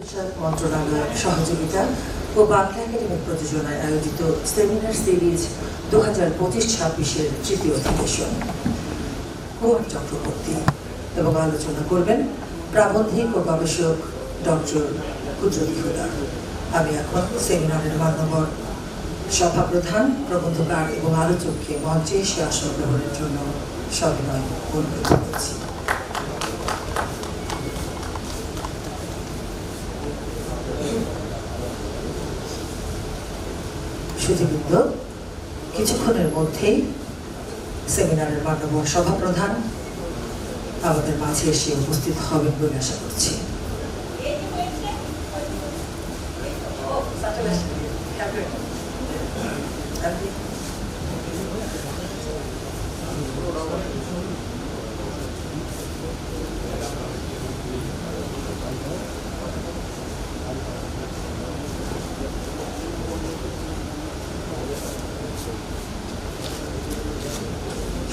বিষয়ক মন্ত্রণালয়ের সহযোগিতা ও বাংলা একাডেমির প্রযোজনায় আয়োজিত সেমিনার সিরিজ 2025-26-এর তৃতীয় অধিবেশন। কুমার চক্রবর্তী এবং আলোচনা করবেন প্রাবন্ধিক ও গবেষক ডক্টর কুদরত হুদা। আমি এখন সেমিনারের মান্যবর সভাপ্রধান, প্রবন্ধকার এবং আলোচককে মঞ্চে এসে আসন গ্রহণের জন্য সবিনয় অনুরোধ করছি। সুধীবৃন্দ, কিছুক্ষণের মধ্যেই সেমিনারের মান্যবর সভাপ্রধান আমাদের মাঝে এসে উপস্থিত হবেন বলে আশা করছি।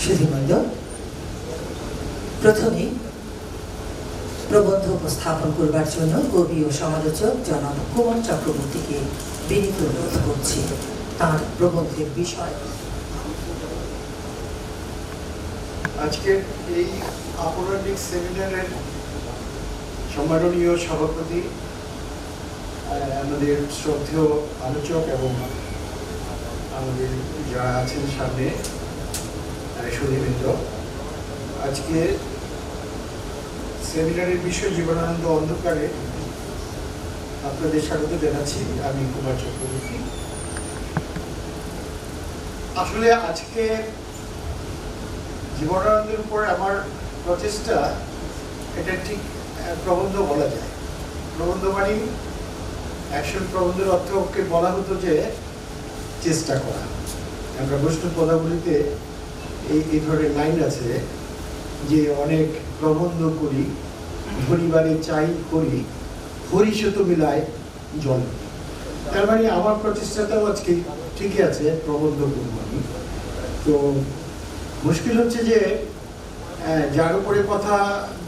সুধীবৃন্দ, প্রথমে প্রবন্ধ উপস্থাপন করবার জন্য কবি ও সমালোচক জনাব কুমার চক্রবর্তীকে বিনীত অনুরোধ করছি। তার প্রবন্ধের বিষয় আজকের এই আপৌরাণিক সেমিনারের সম্মাননীয় সভাপতি, আমাদের শ্রদ্ধেয় আলোচক এবং আমাদের যারা আছেন সামনে সুধীবৃন্দ, আজকে সেমিনারের বিষয় জীবনানন্দ অন্ধকারে আপনাদের স্বাগত জানাচ্ছি। আমি কুমার চক্রবর্তী। আসলে আজকে জীবনানন্দের উপর আমার প্রচেষ্টা, এটা ঠিক প্রবন্ধ বলা যায়। প্রবন্ধ মানে অ্যাকশন। প্রবন্ধের অর্থকে বলা হতো যে চেষ্টা করা। আমরা বৈষ্ণব পদাবলিতে এই ধরনের লাইন আছে যে অনেক প্রবন্ধ করি, ধরিবারে চাই করি, হরিশত মিলায় জল। তার মানে আমার প্রচেষ্টাটাও আজকে ঠিকই আছে, প্রবন্ধ করবো আমি। তো মুশকিল হচ্ছে যে যার উপরে কথা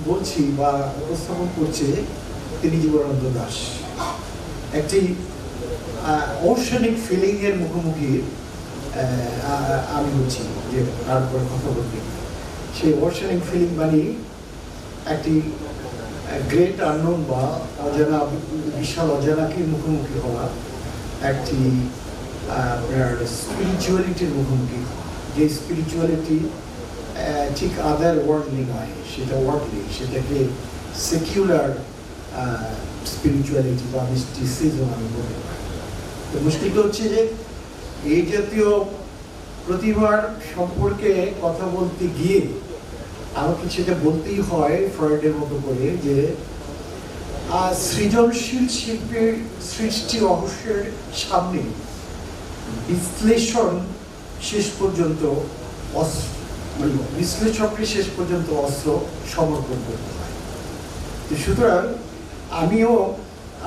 বলছি বা উপস্থাপন করছে তিনি জীবনানন্দ দাশ। একটি অর্শনিক ফিলিং এর মুখোমুখি আমি বলছি যে তার উপরে কথা বলতে। সেই অর্শনিক ফিলিং মানে একটি গ্রেট আননোন বা অজানা, বিশাল অজানাকে মুখোমুখি হওয়া, একটি আপনার স্পিরিচুয়ালিটির মুখোমুখি হওয়া। যে স্পিরিচুয়ালিটি ঠিক আদার ওয়ার্ল্ডলি নয়, সেটা ওয়ার্ল্ডলি, সেটাকে সেকুলার স্পিরিচুয়ালিটি বা মিস্টিসিজম আমি বলতে পারি। তো মুশকিলটা হচ্ছে যে এই জাতীয় প্রতিভার সম্পর্কে কথা বলতে গিয়ে আমাকে সেটা বলতেই হয় ফ্রয়েডের মতো করে যে সৃজনশীল শিল্পের সৃষ্টি রহস্যের সামনে বিশ্লেষণ শেষ পর্যন্ত বিশ্লেষককে শেষ পর্যন্ত অস্ত্র সমর্পণ করতে হয়। তো সুতরাং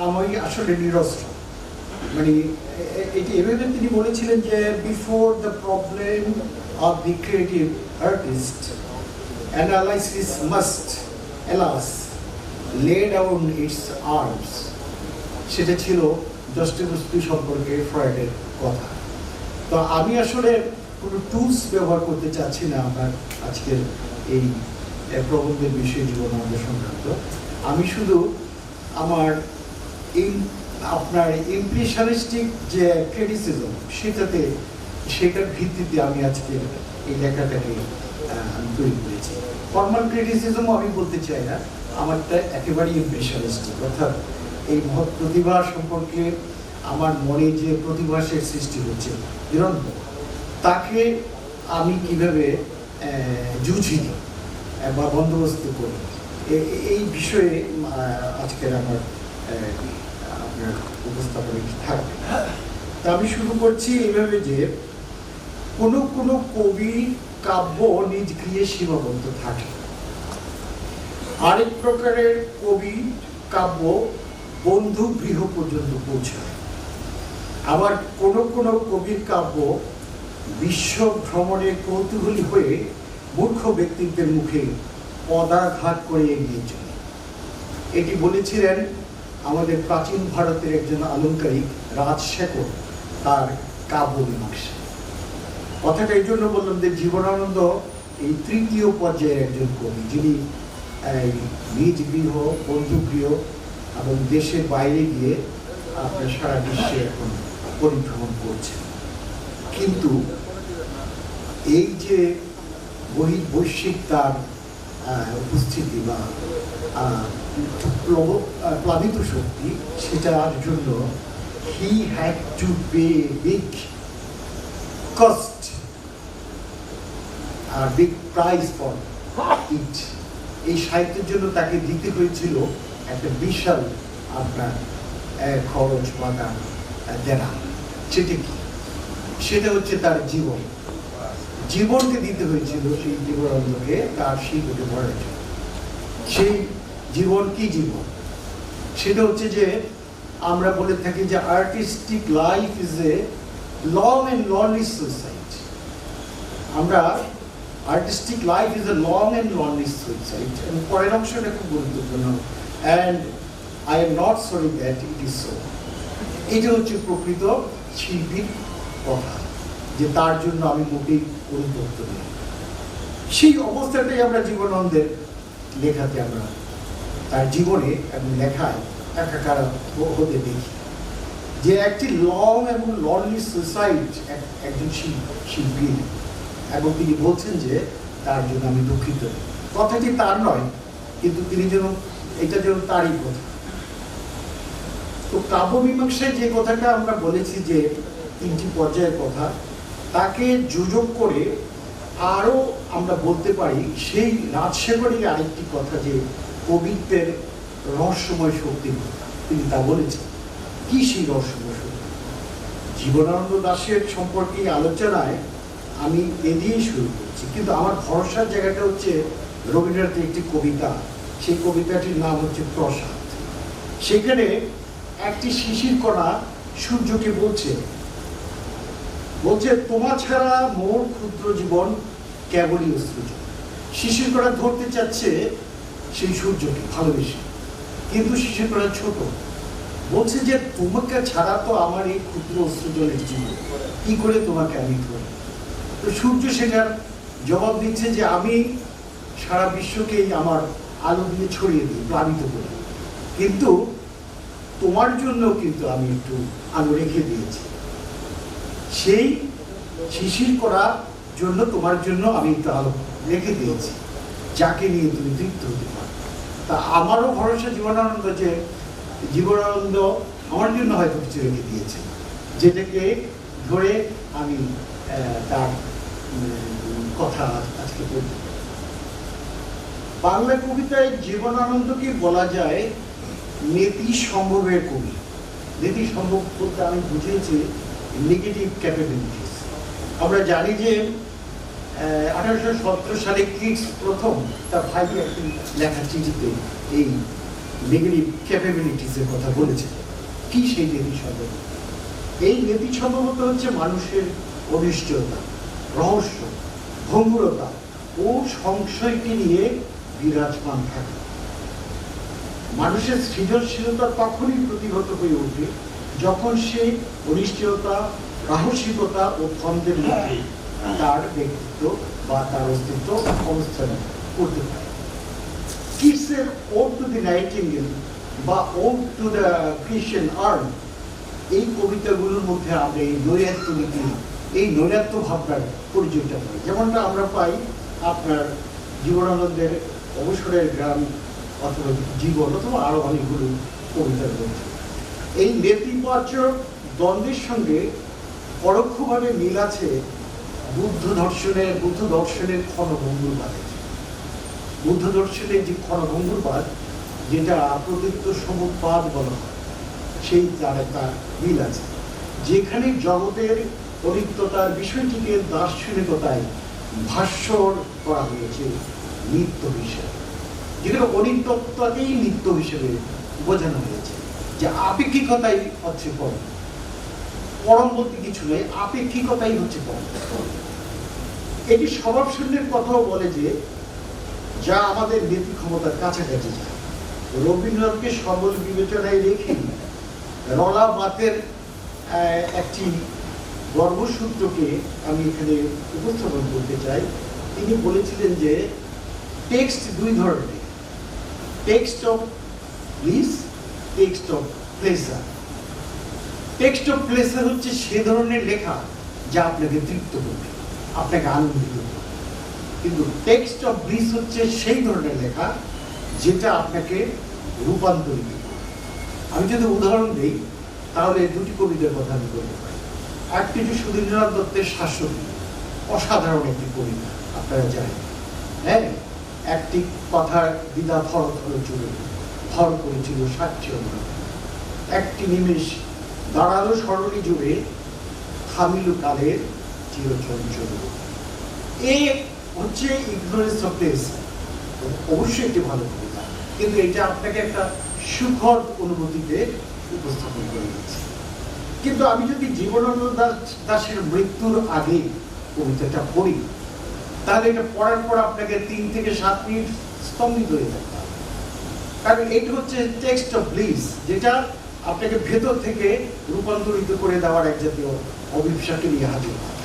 আমি আসলে নিরস্ত্র। মানে এটি এভাবে তিনি বলেছিলেন যে before the problem of the creative artist analysis must alas lay down it's arms. সেটা ছিল দস্তয়েভস্কি সম্পর্কে ফ্রয়েডের কথা। তো আমি আসলে কোনো টুলস ব্যবহার করতে চাচ্ছি না আমার আজকের এই প্রবন্ধের বিষয়ে জীবনানন্দ সংক্রান্ত। আমি শুধু আমার আপনার ইমপ্রেশনিস্টিক যে ক্রিটিসিজম, সেটার ভিত্তিতে আমি আজকে এই লেখাটাকে আমি তৈরি করেছি। ফর্মাল ক্রিটিসিজমও আমি বলতে চাই না, আমারটা একেবারেই ইমপ্রেশনিস্টিক। অর্থাৎ এই মহৎ প্রতিভা সম্পর্কে আমার মনে যে প্রতিভাসের সৃষ্টি হচ্ছে, নিরন্তর তাকে আমি কিভাবে জুঝি বা বন্দোবস্ত করি, এই বিষয়ে আজকের আমার আপনার উপস্থাপনে থাকবে। তা আমি শুরু করছি এইভাবে যে কোনো কবি কাব্য নিজ গৃহে সীমাবদ্ধ থাকে, আরেক প্রকারের কবি কাব্য বন্ধু গৃহ পর্যন্ত পৌঁছায়। আবার কোনো কবির কাব্য বিশ্ব ভ্রমণে কৌতূহলী হয়ে মূর্খ ব্যক্তিত্বের মুখে পদাঘাত করে এগিয়ে চলে। এটি বলেছিলেন আমাদের প্রাচীন ভারতের একজন আলংকারিক রাজশেখর তার কাব্য মীমাংসা। কথাটা এই জন্য বললাম যে জীবনানন্দ এই তৃতীয় পর্যায়ের একজন কবি, যিনি নিজ গৃহ, বন্ধুগৃহ এবং দেশের বাইরে গিয়ে আপনার সারা বিশ্বে এখন পরিভ্রমণ করছেন। কিন্তু এই যে বৈশ্বিক তার উপস্থিতি বা প্লাবিত শক্তি, সেটার জন্য he had to pay big cost আর বিগ প্রাইস ফর ইট। এই সাহিত্যের জন্য তাকে দিতে হয়েছিল একটা বিশাল আপনার খরচ বা তার দেনা। সেটা কি? সেটা হচ্ছে তার জীবন। জীবনকে দিতে হয়েছিল সেই জীবনানন্দকে তার শিল্পকে ভরার জন্য। সেই জীবন কি জীবন? সেটা হচ্ছে যে আমরা বলে থাকি যে artistic life is a long and lonely suicide. আমরা artistic life is a long and lonely suicide. এবং পরের অংশটা খুব গুরুত্বপূর্ণ, and I am not sorry that it is so. এটা হচ্ছে প্রকৃত শিল্পীর কথা, যে তার জন্য আমি মোটেই পরিবর্ত নেই। সেই অবস্থাটাই আমরা জীবনানন্দের লেখাতে আমরা তার জীবনে এবং লেখায় একাকার হতে দেখি, যে একটি লং এবং লনলি সুইসাইড একজন শিল্পীর, এবং তিনি বলছেন যে তার জন্য আমি দুঃখিত। কথাটি তার নয়, কিন্তু তিনি যেন এটা যেন তারই কথা। তো কাব্য মীমাংসায় যে কথাটা আমরা বলেছি যে তিনটি পর্যায়ের কথা, তাকে যোজক করে আরও আমরা বলতে পারি সেই রাজশেখরের আরেকটি কথা, যে কবিত্বের রহস্যময় শক্তির কথা তিনি তা বলেছেন। কি সেই রহস্যময় শক্তি? জীবনানন্দ দাশের সম্পর্কে আলোচনায় আমি এ দিয়েই শুরু করছি, কিন্তু আমার ভরসার জায়গাটা হচ্ছে রবীন্দ্রনাথের একটি কবিতা। সেই কবিতাটির নাম হচ্ছে প্রসাদ। সেখানে একটি শিশির কণা সূর্যকে বলছে তোমার ছাড়া মোর ক্ষুদ্র জীবন কেবলই অশ্রুজল। শিশির কণা ধরতে চাচ্ছে সেই সূর্যকে ভালোবেসে, কিন্তু শিশির কণা ছোট, বলছে যে তোমাকে ছাড়া তো আমার এই ক্ষুদ্র অশ্রুজলের জীবন, কি করে তোমাকে আমি ধরি? তো সূর্য সেটার জবাব দিচ্ছে যে আমি সারা বিশ্বকেই আমার আলো দিয়ে ছড়িয়ে দিই, প্লাবিত করি, কিন্তু তোমার জন্য কিন্তু আমি একটু আলো রেখে দিয়েছি। সেই শিশির করার জন্য তোমার জন্য আমি একটু আলো রেখে দিয়েছি, যাকে নিয়ে তুমি তৃপ্ত হতে পারো। তা আমারও ভরসা জীবনানন্দ, যে জীবনানন্দ আমার জন্য হয়তো কিছু রেখে দিয়েছে, যেটাকে ধরে আমি তার কথা আজকে বলতে পারি। বাংলা কবিতায় জীবনানন্দকে বলা যায় নেতি সম্ভবের কবি। নেতি সম্ভব বলতে আমি বুঝেছি নেগেটিভ ক্যাপাবিলিটিস। আমরা জানি যে 1817 সালে কিটস প্রথম তার ভাইকে একটি লেখা চিঠিতে এই নেগেটিভ ক্যাপাবিলিটিসের কথা বলেছে। কি সেই নেতি সম্ভব? এই নেতি সম্ভবত হচ্ছে মানুষের অনিশ্চয়তা, রহস্য, ভঙ্গুরতা ও সংশয়কে নিয়ে বিরাজমান থাকে। মানুষের সৃজনশীলতা তখনই প্রতিহত হয়ে ওঠে যখন সে অনিশ্চয়তা, রাহসিকতা ও দ্বন্দ্বের মধ্যে তার ব্যক্তিত্ব বা তার অস্তিত্ব অবস্থান করতে পারে। কিটসের ওড টু দি নাইটিঙ্গেল বা ode to the Christian urn, এই কবিতাগুলোর মধ্যে আমরা এই নৈরাত্য নীতি, এই নৈরাত্য ভাবনার পরিচয়টা পাই। যেমনটা আমরা পাই আপনার জীবনানন্দের অবসরের গ্রাম অথবা জীবন অথবা আরো অনেকগুলো কবিতার মধ্যে এই নেতিবাচক দ্বন্দ্বের সঙ্গে পরোক্ষভাবে মিল আছে বুদ্ধ দর্শনের ক্ষণভঙ্গুরবাদের। বুদ্ধ দর্শনের যে ক্ষণভঙ্গুরবাদ, যেটা প্রদত্ত সমুৎপাদ বলা হয়, সেই তার মিল আছে, যেখানে জগতের অনিত্যতার বিষয়টিকে দার্শনিকতায় ভাষ্যর করা হয়েছে নিত্য হিসেবে, যেখানে অনিত্যতাকেই নিত্য হিসেবে বোঝানো হয়েছে, যে আপেক্ষিকতাই হচ্ছে পরম। পরম বলতে কিছু নয়, আপেক্ষিকতাই হচ্ছে পরম। এটি স্বভাব শূন্যের কথাও বলে যে যা আমাদের নীতি ক্ষমতার কাছাকাছি যায়। রবীন্দ্রনাথকে সবল বিবেচনায় রেখে রলা বাতের একটি গর্বসূত্রকে আমি এখানে উপস্থাপন করতে চাই। তিনি বলেছিলেন যে টেক্সট দুই ধরনের, text of bliss, text of pleasure. Text of pleasure হচ্ছে সে ধরনের লেখা যা আপনাকে তৃপ্ত করবে, আপনাকে আনন্দিত করবে, কিন্তু টেক্সট অফ ব্লিস হচ্ছে সেই ধরনের লেখা যেটা আপনাকে রূপান্তরিত করবে। আমি যদি উদাহরণ দিই তাহলে দুটি কবিতার কথা আমি বলতে পারি। একটি যে সুধীন্দ্রনাথ দত্তের শাশ্বতী, অসাধারণ একটি কবিতা, আপনারা জানেন। হ্যাঁ, একটি কথা দ্বিধা থর থর চলে থর করেছিল সাক্ষী, একটি নিমেষ দাঁড়ালো স্মরণী জুড়ে, থামিল কালের চিরচঞ্চল। এই হচ্ছে ইগনোরেন্স অফ প্লেস। অবশ্যই একটি ভালো কবিতা, কিন্তু এটা আপনাকে একটা সুখদ অনুভূতিতে উপস্থাপন করে দিচ্ছে। কিন্তু আমি যদি জীবনানন্দ দাশের মৃত্যুর আগে কবিতাটা পড়ি, তাহলে এটা পড়ার পর আপনাকে 3 থেকে 7 মিনিট স্তম্ভিত হয়ে থাকতে হবে। কারণ এটা হচ্ছে টেক্সট অফ ব্লিস, যেটা আপনাকে ভেতর থেকে রূপান্তরিত করে দেওয়ার এক জাতীয় অভিপ্সাকে নিয়ে হাজির হয়।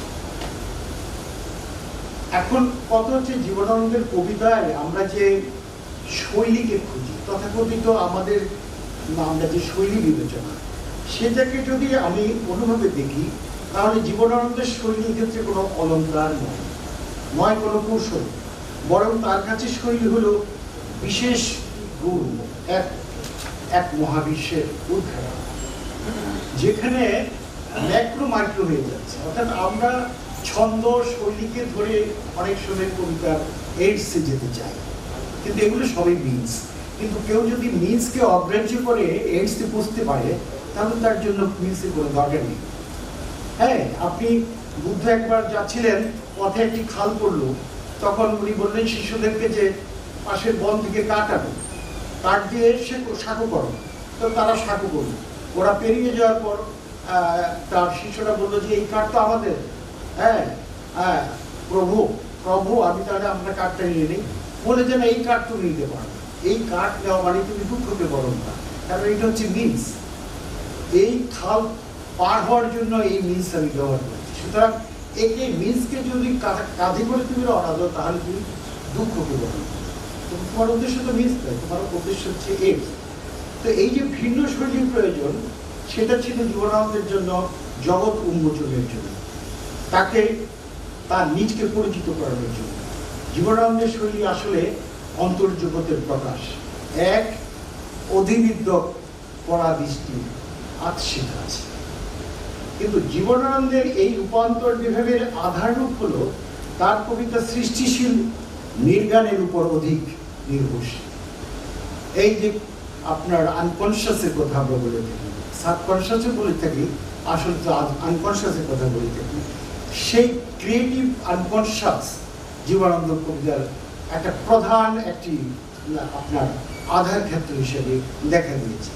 এখন কথা হচ্ছে জীবনানন্দের কবিতায় আমরা যে শৈলীকে খুঁজি, তথাকথিত আমাদের আমরা যে শৈলী বিবেচনা, সেটাকে যদি আমি কোনোভাবে দেখি, তাহলে জীবনানন্দের শৈলীর ক্ষেত্রে কোনো অলঙ্কার নয় কোনো কৌশল, বরং তার কাছে শৈলী হলো বিশেষ গুণ, এক মহাবিশ্বের উদ্ঘাটন, যেখানে ম্যাক্রো মাইক্রো হয়ে যাচ্ছে। অর্থাৎ আমরা ছন্দ শৈলীকে ধরে অনেক সময় কবিতার এইডসে যেতে চাই, কিন্তু এগুলো সবই মিনস। কিন্তু কেউ যদি মিনসকে অগ্রাহ্য করে এইডসে বুঝতে পারে, তাহলে তার জন্য মিনসের কোনো দরকার নেই। হ্যাঁ, আপনি বুদ্ধ একবার যাচ্ছিলেন, পথে একটি খাল পড়লো, তখন উনি বললেন শিষ্যদেরকে যে পাশের বন থেকে কাঠ আনো, কাঠ দিয়ে সে সাঁকো করো। তো তারা সাঁকো করলো। ওরা পেরিয়ে যাওয়ার পর তার শিষ্যরা বললো যে এই কাঠ তো আমাদের। হ্যাঁ হ্যাঁ প্রভু প্রভু আমি তাহলে আপনার কাঠটা নিয়ে নিই। বলে যে না, এই কাঠ তুমি নিতে পারো, এই কাঠ নেওয়া মানে তুমি দুঃখকে বরণ না, কারণ এটা হচ্ছে মিন্স। এই খাল পার হওয়ার জন্য এই মিন্স আমি ব্যবহার করছি। সুতরাং এই মিন্সকে যদি কাজে করে তুমি রওনা দাও, তাহলে তুমি দুঃখকে বরণ করো। তোমার উদ্দেশ্য তো মিন্স নয়, তোমার উদ্দেশ্য হচ্ছে এইডস। তো এই যে ভিন্ন শৈলীর প্রয়োজন, সেটা ছিল জীবনানন্দের জন্য জগৎ উন্মোচনের জন্য, তাকে তার নিজকে পরিচিত করানোর জন্য। জীবনানন্দের শৈলী আসলে অন্তর্জগতের প্রকাশ, এক অধিবিদ্য পড়া দৃষ্টি আত্মশিক আছে। কিন্তু জীবনানন্দের এই রূপান্তর বিভাগের আধাররূপ হলো তার কবিতা সৃষ্টিশীল নির্গানের উপর অধিক নির্ভরশীল। এই যে আপনার আনকনশিয়াসের কথা আমরা বলে থাকি, সাবকনশিয়াসও বলে থাকি, আসলে তো আনকনশিয়াসের কথা বলে থাকি। সেই ক্রিয়েটিভ আনকনশিয়াস জীবনানন্দ কবিতার একটা প্রধান একটি আপনার আধার ক্ষেত্র হিসেবে দেখা দিয়েছে।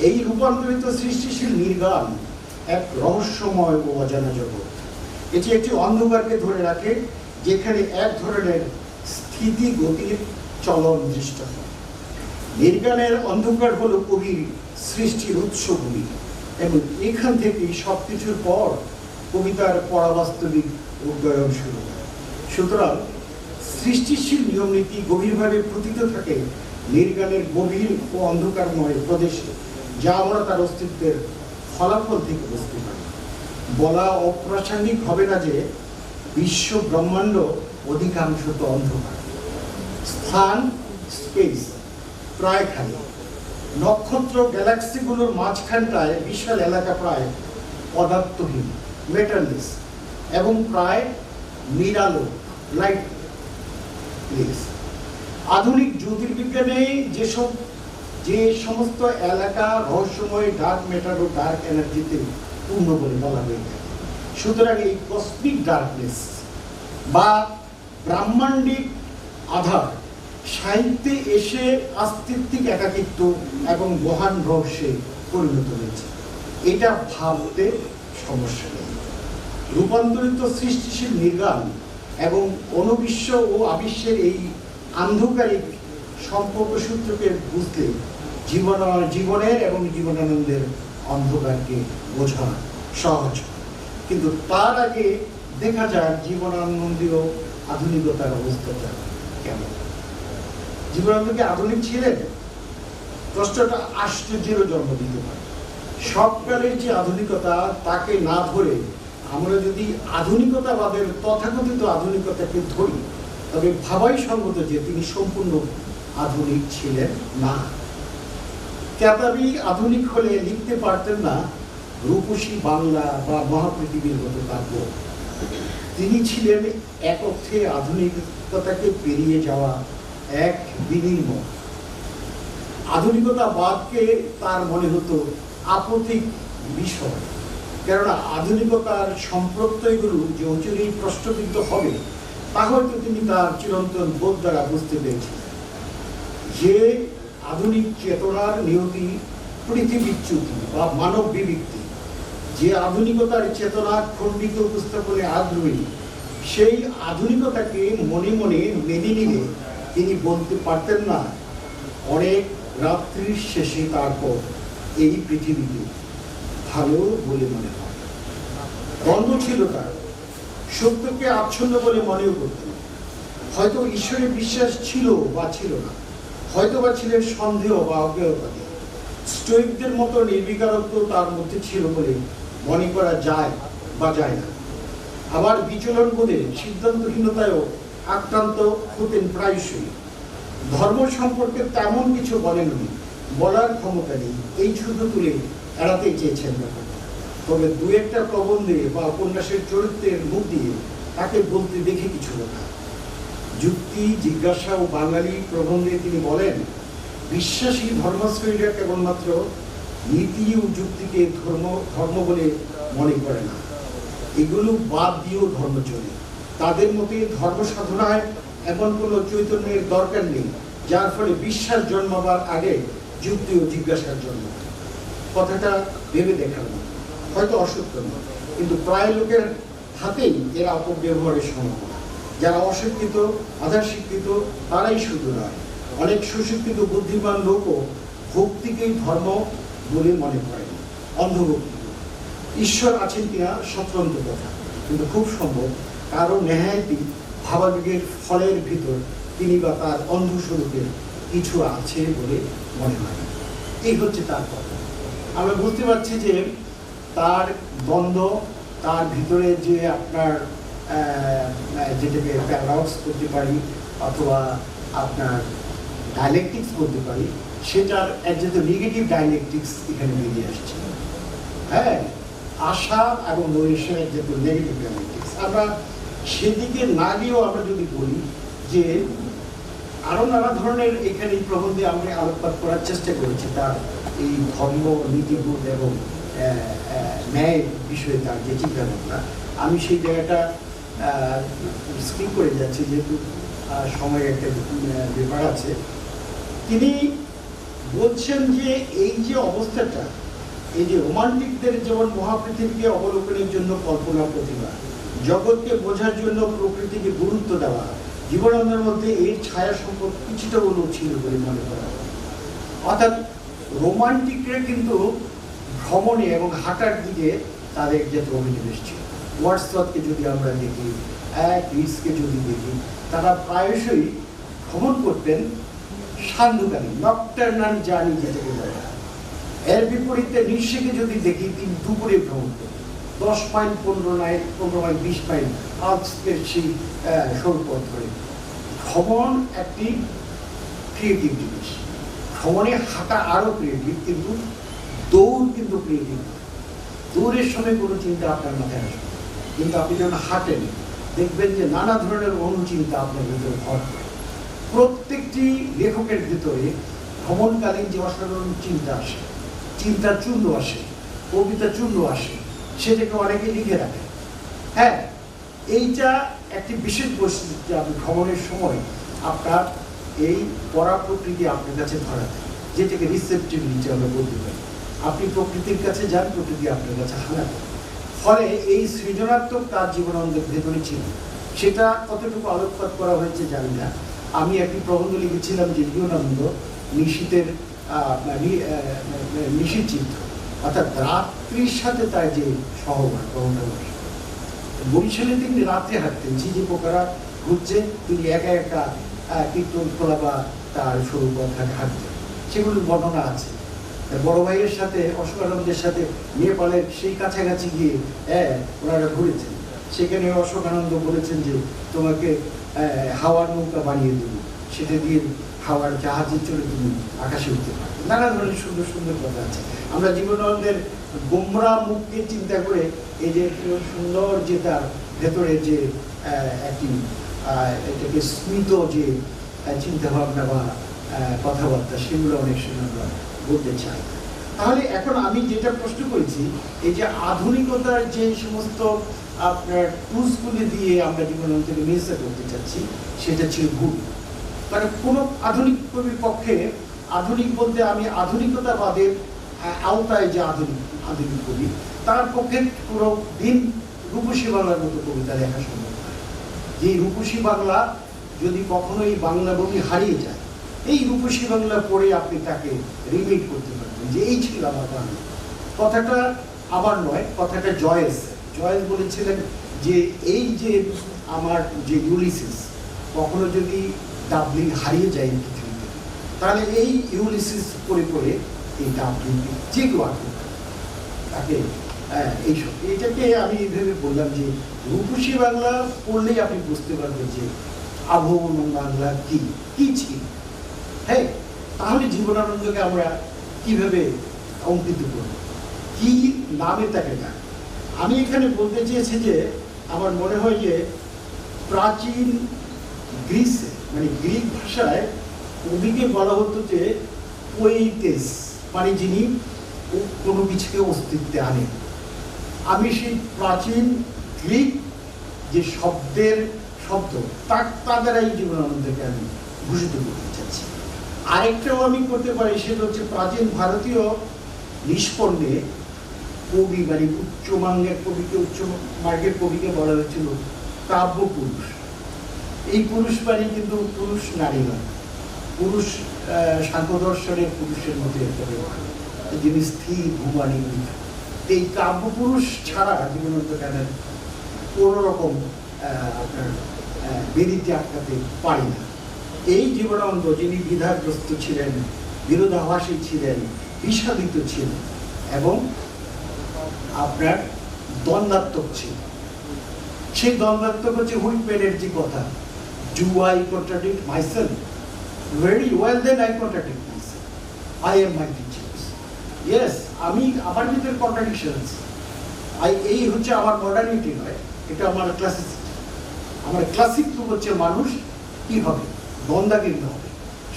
এই রূপান্তরিত সৃষ্টিশীল নির্গান এক রহস্যময় ও অজানা জগৎ। এটি একটি অন্ধকারকে ধরে রাখে, যেখানে এক ধরনের স্থিতি গতির চলন দৃষ্ট হয়। নির্গানের অন্ধকার হলো কবির সৃষ্টির উৎসগুলি, এবং এখান থেকেই সবকিছুর পর কবিতার পরাবাস্তবিক উদ্গয়ন শুরু হয়। সুতরাং সৃষ্টিশীল নিয়মনীতি গভীরভাবে প্রতীত থাকে নির্গানের গভীর ও অন্ধকারময় প্রদেশে, যা আমরা তার অস্তিত্বের ফলাফল থেকে বুঝতে পারি। বলা অপ্রাসঙ্গিক হবে না যে বিশ্ব ব্রহ্মাণ্ড অধিকাংশত অন্ধকার, স্থান স্পেস প্রায় খালি, নক্ষত্র গ্যালাক্সিগুলোর মাঝখানটায় বিশাল এলাকা প্রায় পদার্থহীন মেটারলেস এবং প্রায় নিরালো লাইট প্লেস। আধুনিক জ্যোতির্বিজ্ঞানে যে সমস্ত এলাকা রহস্যময় ডার্ক ম্যাটার ও ডার্ক এনার্জিতে পূর্ণ বলে বলা হয়ে থাকে। সুতরাং এই কসমিক ডার্কনেস বা ব্রহ্মাণ্ডিক আধার সাহিত্যে এসে আস্তিত্বিক একাকিত্ব এবং গহন রহস্যে পরিণত হয়েছে। এটা ভাবতে সমস্যা নেই। রূপান্তরিত সৃষ্টিশীল নির্গান এবং অনবিশ্ব ও আবিশ্বের এই আন্ধকারিক সম্পর্ক সূত্রকে বুঝতে জীবনের এবং জীবনানন্দের অন্ধকারকে বোঝা সহজ। কিন্তু তার আগে দেখা যায় জীবনানন্দীয় আধুনিকতার অবস্থাটা কেমন। জীবনানন্দ কি আধুনিক ছিলেন? প্রশ্নটা আশ্চর্যেরও জন্ম দিতে পারে। সবকালের যে আধুনিকতা তাকে না ধরে আমরা যদি আধুনিকতাবাদের তথাকথিত আধুনিকতাকে ধরি, তবে ভাবাই সঙ্গত যে তিনি সম্পূর্ণ আধুনিক ছিলেন না। কেতাবি আধুনিক হলে লিখতে পারতেন না রূপসী বাংলা বা মহাপৃথিবীর মতো কাব্য। তিনি ছিলেন এক অর্থে আধুনিকতাকে পেরিয়ে যাওয়া এক বিনির্ম। আধুনিকতাবাদকে তার মনে হতো আপত্তিক বিষয়, কেননা আধুনিকতার সম্প্রত্যয়গুলো যে অচিরেই প্রশ্নবিদ্ধ হবে তা হয়তো তিনি তার চিরন্তন বোধ দ্বারা বুঝতে পেরেছিলেন। যে আধুনিক চেতনার নিয়তি পৃথিবীচ্যুতি বা মানব বিবৃতি, যে আধুনিকতার চেতনা খণ্ডিত উপস্থাপনে আগ্রহী, সেই আধুনিকতাকে মনে মনে মেনে নিলে তিনি বলতে পারতেন না অনেক রাত্রির শেষে তারপর এই পৃথিবীতে ভালো বলে মনে হয়। দ্বন্দ্ব ছিল তার, সত্যকে আচ্ছন্ন বলে মনেও করতেন। হয়তো ঈশ্বরে বিশ্বাস ছিল বা ছিল না, হয়তো বা ছিলেন সন্দেহ বা অজ্ঞেয়বাদী। স্টোইকদের মতো নির্বিকারত্ব তার মধ্যে ছিল বলে মনে করা যায় বা যায় না। আবার বিচলন বোধে সিদ্ধান্তহীনতায়ও আক্রান্ত হতেন প্রায়শই। ধর্ম সম্পর্কে তেমন কিছু বলেননি, বলার ক্ষমতা নেই, এই শুধু তুলে এড়াতে চেয়েছেন ব্যাপারটা। তবে দু একটা প্রবন্ধে বা উপন্যাসের চরিত্রের মুখ দিয়ে তাকে বলতে দেখে কিছু কথা। যুক্তি, জিজ্ঞাসা ও বাঙালি প্রবন্ধে তিনি বলেন, বিশ্বাসী ধর্মাশ্রয়ীরা কেবলমাত্র নীতি ও যুক্তিকে ধর্ম বলে মনে করে না, এগুলো বাদ দিয়েও ধর্ম চলে। তাদের মতে ধর্ম সাধনায় এমন কোনো চৈতন্যের দরকার নেই যার ফলে বিশ্বাস জন্মাবার আগে যুক্তি ও জিজ্ঞাসার জন্ম। কথাটা ভেবে দেখার মতো, হয়তো অসত্য নয়, কিন্তু প্রায় লোকের হাতেই এর অপব্যবহারের সম্ভাবনা। যারা অশিক্ষিত, আধা শিক্ষিত তারাই শুধু নয়, অনেক সুশিক্ষিত বুদ্ধিমান লোকও ভক্তিকেই ধর্ম বলে মনে করেন, অন্ধভক্তি। ঈশ্বর আছেন কিনা স্বতন্ত্র কথা, কিন্তু খুব সম্ভব কারো নেহায়তি ভাবাবেগের ফলের ভিতর তিনি বা তার অন্ধস্বরূপের কিছু আছে বলে মনে হয়। এই হচ্ছে তার কথা। আমরা বুঝতে পারছি যে তার দ্বন্দ্ব, তার ভিতরে যে আপনার যেটাকে প্যারাডক্স করতে পারি অথবা আপনার ডায়ালেকটিক্স বলতে পারি, সেটার এক যেহেতু নেগেটিভ ডায়ালেকটিক্স এখানে বেরিয়ে আসছে। হ্যাঁ, আশা এবং নৈরাশ্যের এক যেহেতু নেগেটিভ ডায়ালেকটিক্স, আমরা সেদিকে না গিয়েও আমরা যদি বলি যে আরো নানা ধরনের এখানে প্রবন্ধে আমরা আলোকপাত করার চেষ্টা করেছি তার এই ধর্ম, নীতিবোধ এবং ন্যায় বিষয়ে তার যে চিন্তাভাবনা। আমি সেই জায়গাটা স্কিপ করে যাচ্ছি যেহেতু সময়ের একটা ব্যাপার আছে। তিনি বলছেন যে এই যে অবস্থাটা, এই যে রোমান্টিকদের যেমন মহাপৃথিবীকে অবলোকনের জন্য কল্পনা প্রতিভা, জগৎকে বোঝার জন্য প্রকৃতিকে গুরুত্ব দেওয়া, জীবনানন্দের মধ্যে এর ছায়া সম্পদ কিছুটা হলেও ছিল বলে মনে করা হয়। অর্থাৎ রোমান্টিকরা কিন্তু ভ্রমণে এবং হাঁটার দিকে তাদের যে অভিনিবেশ ছিল। ওয়ার্ডসওয়ার্থকে যদি আমরা দেখি, রিসকে যদি দেখি, তারা প্রায়শই ভ্রমণ করতেন সান্ধ্যকালীন, নকটার্নাল জার্নি যেটাকে বলা হয়। এর বিপরীতে নিঃশেকে যদি দেখি, তিনি দুপুরে ভ্রমণ করতেন 10 মাইল, 15 মাইল, 20 মাইল আজকের সেই সড়কপথ ধরে। ভ্রমণ একটি ক্রিয়েটিভ জিনিস, ভ্রমণে হাঁটা আরো ক্রিয়েটিভ, কিন্তু দৌড় কিন্তু ক্রিয়েটিভ। দৌড়ের সময় কোনো চিন্তা আপনার মাথায় আসবে, কিন্তু আপনি যখন হাঁটেন দেখবেন যে নানা ধরনের অনুচিন্তা আপনার ভিতরে ভর করে। প্রত্যেকটি লেখকের ভিতরে ভ্রমণকালীন যে অসাধারণ চিন্তা আসে, চিন্তার চূর্ণ আসে, কবিতা চূর্ণ আসে, সেটাকে অনেকে লিখে রাখে। হ্যাঁ, এইটা একটি বিশেষ বৈশিষ্ট্য। আপনি ভ্রমণের সময় আপনার এই পড়া প্রকৃতি আপনার কাছে ধরা দেয়, যেটাকে রিসেপটিভিটি আমরা বলতে পারি। আপনি প্রকৃতির কাছে যান, প্রকৃতি আপনার কাছে হানা দেয়। ফলে এই সৃজনাত্মক কাজ জীবনানন্দের ভেতরে ছিল। সেটা কতটুকু আলোকপাত করা হয়েছে জানি না, আমি একটি প্রবন্ধ লিখেছিলাম যে জীবনানন্দ নিশীথের নিশীথ চিত্র, অর্থাৎ রাত্রির সাথে তার যে সহবাস সহবাস। বরিশালে তিনি রাত্রে হাঁটতেন, ঝিঝি পোকারা ঘুরছে, তিনি একা একা কীর্তন খোলা বা তার সৌরপথে হাঁটতেন, সেগুলোর বর্ণনা আছে। বড় ভাইয়ের সাথে অশোকানন্দের সাথে নেপালের সেই কাছাকাছি গিয়ে ওনারা ঘুরেছেন। সেখানে অশোকানন্দ বলেছেন যে তোমাকে হাওয়ার নৌকা বানিয়ে দেবো, সেটা দিয়ে হাওয়ার জাহাজে চড়ে তুমি আকাশে উঠতে পারবে। নানা ধরনের সুন্দর সুন্দর কথা আছে। আমরা জীবনানন্দের গোমরা মুখকে চিন্তা করে এই যে সুন্দর যে তার ভেতরে যে একটি এটাকে স্মিত যে চিন্তা ভাবনা বা কথাবার্তা, সেগুলো অনেক সময় আমরা বলতে চাই। তাহলে এখন আমি যেটা প্রশ্ন করেছি, এই যে আধুনিকতার যে সমস্ত আপনার টুলসগুলি দিয়ে আমরা জীবনানন্দকে মেসেজ করতে চাচ্ছি, সেটা ছিল ভুল। কারণ কোনো আধুনিক কবির পক্ষে, আধুনিক বলতে আমি আধুনিকতাবাদের আওতায় যে আধুনিক কবি, তার পক্ষে পুরো দিন রূপসী বাংলার মতো কবিতা লেখা সম্ভব নয়। যে রূপসী বাংলা যদি কখনো এই বাংলা বই হারিয়ে যায়, এই রূপসী বাংলা পড়ে আপনি তাকে রিমিট করতে পারবেন যে এই ছিল আমার বাংলা। কথাটা আমার নয়, কথাটা জয়েস বলেছিলেন যে এই যে আমার যে ইউলিসিস কখনো যদি ডাবলিন হারিয়ে যায় পৃথিবীতে, তাহলে এই ইউলিসিস পড়ে পড়ে এই ডাবলিন যেগুলো আছে তাকে এইসব, এটাকে আমি এইভাবে বললাম যে রূপসী বাংলা পড়লেই আপনি বুঝতে পারবেন যে আবহমান বাংলা কি ছিল। হ্যাঁ, তাহলে জীবনানন্দকে আমরা কিভাবে অঙ্কিত করব, কি নামে তাকে ডাক? আমি এখানে বলতে চেয়েছি যে আমার মনে হয় যে প্রাচীন গ্রিসে, মানে গ্রিক ভাষায় কবিকে বলা হতো যে পোয়েটেস, মানে যিনি কোনো কিছুকে অস্তিত্বে আনেন। আমি সেই প্রাচীন গ্রিক যে শব্দ তাদেরাই জীবনানন্দকে আমি ভূষিত করতে চাচ্ছি। আরেকটাও আমি করতে পারি, সেটা হচ্ছে প্রাচীন ভারতীয় নিষ্পন্নে কবি, মানে উচ্চমার্গের কবিকে বলা হয়েছিল কাব্য পুরুষ। এই পুরুষ মানে কিন্তু পুরুষ নারী নয়, পুরুষ সাংখ্য দর্শনের পুরুষের মধ্যে একটা ব্যবহার, যিনি স্থির ভূমানি। এই কাব্য পুরুষ ছাড়া জীবনানন্দ কেন কোনো রকম আপনার বেদিতে আটকাতে পারি না। এই জীবনানন্দ যিনি দ্বিধাগ্রস্ত ছিলেন, বিরোধাভাসী ছিলেন, বিষাদিত ছিলেন এবং আপনার দ্বন্দ্বাত্মক ছিল। সেই দ্বন্দ্বাত্মক হচ্ছে হুইটম্যানের যে কথা, do I contradict myself? Very well, then I contradict myself, I am my teachers. Yes, আমি আমার ভিতরে কন্ট্রাডিকশন আছে। এই হচ্ছে আমার মডার্নিটি নয়, এটা আমার ক্লাসিসিটি। আমার ক্লাসিক রূপ হচ্ছে মানুষ কি হবে, দ্বন্দ্বাকীর্ণ হবে।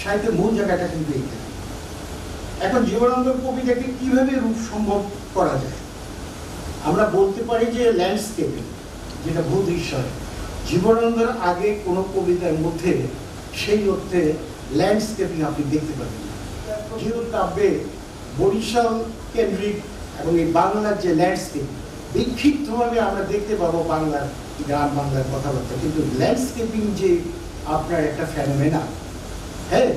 সাহিত্যের মূল জায়গাটা কিন্তু এইখানে। এখন জীবনানন্দ কবিতাকে কিভাবে রূপ সম্ভব করা যায়? আমরা বলতে পারি যে ল্যান্ডস্কেপিং, যেটা ভূদৃশ্য। জীবনানন্দের আগে কোনো কবিতার মধ্যে সেই অর্থে ল্যান্ডস্কেপিং আপনি দেখতে পাবেন না। জীবন কাব্যে বরিশাল কেন্দ্রিক এবং এই বাংলার যে ল্যান্ডস্কেপ, বিক্ষিপ্তভাবে আমরা দেখতে পাবো বাংলার গ্রাম, বাংলার কথাবার্তা, কিন্তু ল্যান্ডস্কেপিং যে আপনার একটা ফেনোমেনা, হ্যাঁ,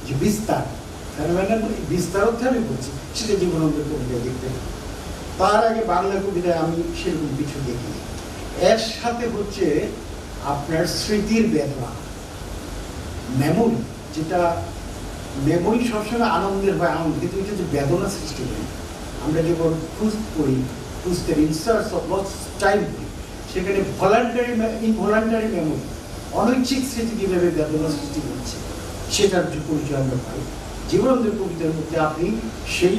যে বিস্তার, ফেনোমেনা বিস্তার অর্থে আমি বলছি, সেটা জীবনানন্দের কবিতায় দেখতে পাবো। তার আগে বাংলা কবিতায় আমি সেরকম কিছু দেখিনি। এর সাথে হচ্ছে আপনার স্মৃতির বেদনা, মেমোরি, যেটা মেমোরি সবসময় আনন্দের হয়, আনন্দ, কিন্তু এটা যে বেদনা সৃষ্টি করে। আমরা যখন খুঁজতে ইনসার্চ অফ লস্ট টাইম করি, সেখানে ভলান্টারি ইনভলান্টারি মেমোরি, অনৈচ্ছিক স্মৃতি কীভাবে বেদনা সৃষ্টি করছে সেটার যে পরিচয় আমরা পাই। জীবনানন্দের কবিতার মধ্যে আপনি সেই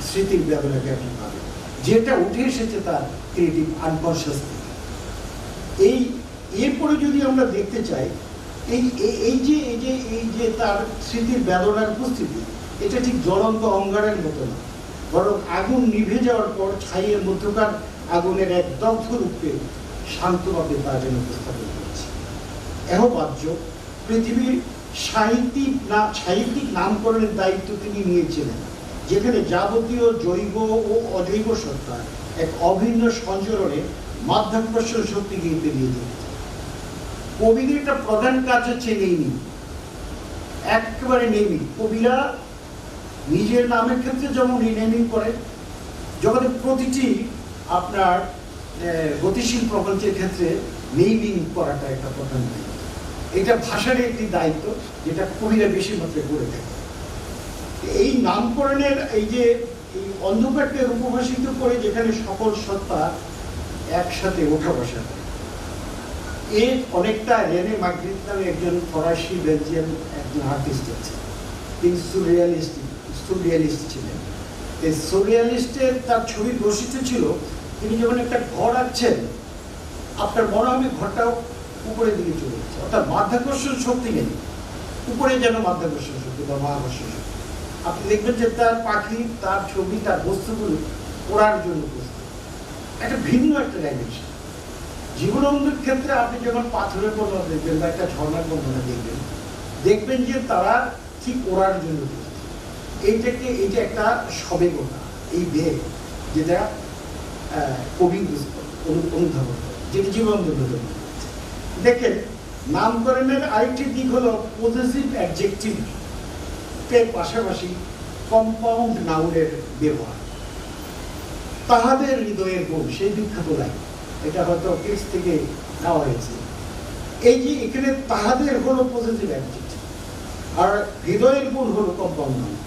স্মৃতির বেদনাকে আপনি পাবেন, যেটা উঠে এসেছে তার ক্রিয়েটিভ আনকনশিয়াস থেকে। এরপরে যদি আমরা দেখতে চাই, এই যে তার স্মৃতির বেদনার উপস্থিতি, এটা ঠিক জ্বলন্ত অঙ্গারের মতো না, বরং আগুন নিভে যাওয়ার পর ছাইয়ের মধ্যকার আগুনের এক দগ্ধ রূপে শান্তভাবে তা যেন উপস্থাপন করেছে। এহবাজ্য পৃথিবীর সাহিত্যিক নামকরণের দায়িত্ব তিনি নিয়েছিলেন, যেখানে যাবতীয় জৈব ও অজৈব সত্তার এক অভিন্ন সঞ্চরণে মাধ্যাকর্ষণ শক্তিকে বেরিয়ে যেতে। কবিদের একটা প্রধান কাজ হচ্ছে এই একেবারে নেমিং। কবিরা নিজের নামের ক্ষেত্রে যেমন রিনেমিং করে, জগতের প্রতিটি আপনার গতিশীল প্রপঞ্চের ক্ষেত্রে নেমিং করাটা একটা প্রধান দায়িত্ব। এটা ভাষার একটি দায়িত্ব যেটা কবিরা বেশি মাত্রায় করে থাকে। এই নামকরণের এই যে এই অন্ধকারকে রূপভাষিত করে যেখানে সকল সত্তা একসাথে ওঠা বসা করে, এর অনেকটা রেনে মাগ্রিট নামে একজন ফরাসি বেলজিয়ান একজন আর্টিস্ট আছে, তিনি সুরিয়ালিস্ট ছিলেন। এই সুরিয়ালিস্টের তার ছবির বৈশিষ্ট্য ছিল তিনি যখন একটা ঘর আঁকছেন আপনার মনে হবে ঘরটাও উপরের দিকে চলে যাচ্ছে, অর্থাৎ মাধ্যাকর্ষণ শক্তি নেই, উপরে যেন মাধ্যাকর্ষণ শক্তি বা মহাকর্ষণ শক্তি। আপনি দেখবেন যে তার পাখি, তার ছবি, তার বস্তুগুলো ওড়ার জন্য প্রস্তুত, একটা ভিন্ন একটা ডাইমেনশন। জীবনানন্দের ক্ষেত্রে আপনি যখন পাথরের বর্ণনা দেখবেন বা একটা ঝর্ণার বর্ণনা দেখবেন, দেখবেন যে তারা ঠিক ওড়ার জন্য এইটাকে, এইটা একটা সবেগতা, এই বেগ যেটা কবি অনুধাবন করে, যেটা জীবনানন্দ। দেখেন নামকরণের আরেকটি দিক হলো পজেসিভ অ্যাডজেক্টিভ এর পাশাপাশি কম্পাউন্ড নাউনের ব্যবহার। তাহাদের হৃদয়ের গুণ, সেই বিখ্যাত লাইন, এটা হয়তো টেক্সট থেকে নেওয়া হয়েছে। এই যে এখানে তাহাদের হলো পজিটিভ অ্যাডজেক্টিভ আর হৃদয়ের গুণ হলো কম্পাউন্ড নাউন।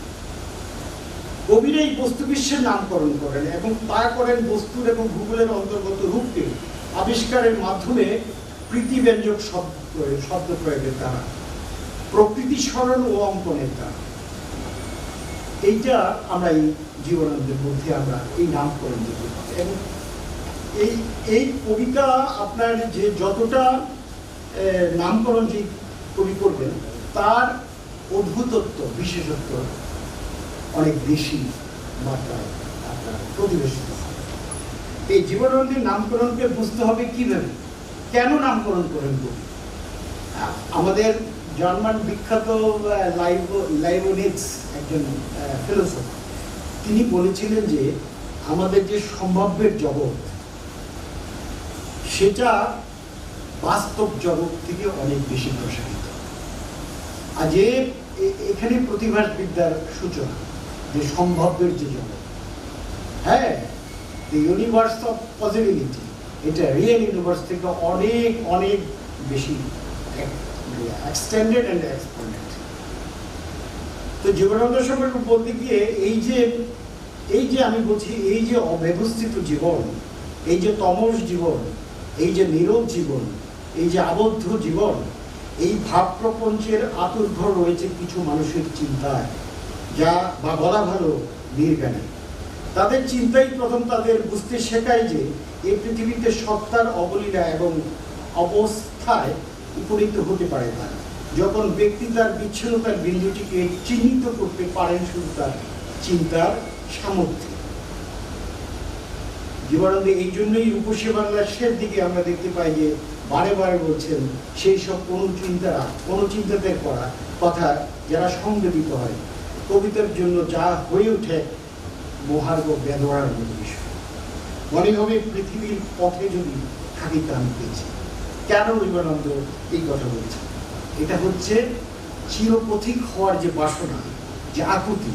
কবিরা এই বস্তু বিশ্বের নামকরণ করেন এবং তা করেন বস্তুর এবং ভূগোলের অন্তর্গত রূপকে আবিষ্কারের মাধ্যমে প্রীতিব্যঞ্জক শব্দ প্রয়োগের দ্বারা, প্রকৃতি স্মরণ ও অঙ্কনের দ্বারা। এইটা আমরা এই জীবনানন্দের মধ্যে আমরা এই নামকরণ দেখতে পাই। এবং এই কবিতা আপনার যে যতটা নামকরণ যে কবি করবেন তার অদ্ভুতত্ব, বিশেষত্ব অনেক বেশি মাত্রায় আপনার প্রতিবেশিত হয়। এই জীবনানন্দের নামকরণকে বুঝতে হবে কিভাবে, কেন নামকরণ করেন কবি। আমাদের জার্মান বিখ্যাত লাইবনিটজ একজন ফিলোসফার, তিনি বলেছিলেন যে আমাদের যে সম্ভাব্যের জগৎ সেটা বাস্তব জগৎ থেকে অনেক বেশি প্রসারিত। আর যে এখানে প্রতিভাস বিদ্যার সূচনা, যে সম্ভাব্যের যে জগৎ, হ্যাঁ, দ্য ইউনিভার্স অফ পসিবিলিটি, এটা রিয়েল ইউনিভার্স থেকে অনেক অনেক বেশি এক্সটেন্ডেড অ্যান্ড এক্সপ্যান্ডেড। তো জীবনানন্দ সম্পর্কে বলতে গিয়ে এই যে আমি বলছি, এই যে অব্যবস্থিত জীবন, এই যে তমস জীবন, এই যে নীরব জীবন, এই যে আবদ্ধ জীবন, এই ভাব প্রপঞ্চের আতুর্ঘর রয়েছে কিছু মানুষের চিন্তায়, যা বা বলা ভালো নির্জ্ঞানে। তাদের চিন্তাই প্রথম তাদের বুঝতে শেখায় যে এই পৃথিবীতে সত্তার অবলীলা এবং অবস্থায় উপনীত হতে পারে না, যখন ব্যক্তি তার বিচ্ছিন্নতার বিন্দুটিকে চিহ্নিত করতে পারেন শুধু তার চিন্তার সামর্থ্যে। জীবনানন্দ এই জন্যই রূপসী বাংলার শেষ দিকে আমরা দেখতে পাই যে বারে বারে বলছেন সেই সব অনুচিন্তাদের করা কথা যারা সংবেদিত হয়, কবিতার জন্য যা হয়ে ওঠে মহার্ঘ বেদনার মতো বিষয়। মনে হবে পৃথিবীর পথে যদি থাকিতাম পেয়েছি। কেন জীবনানন্দ এই কথা বলছে? এটা হচ্ছে চিরপথিক হওয়ার যে বাসনা, যে আকুতি,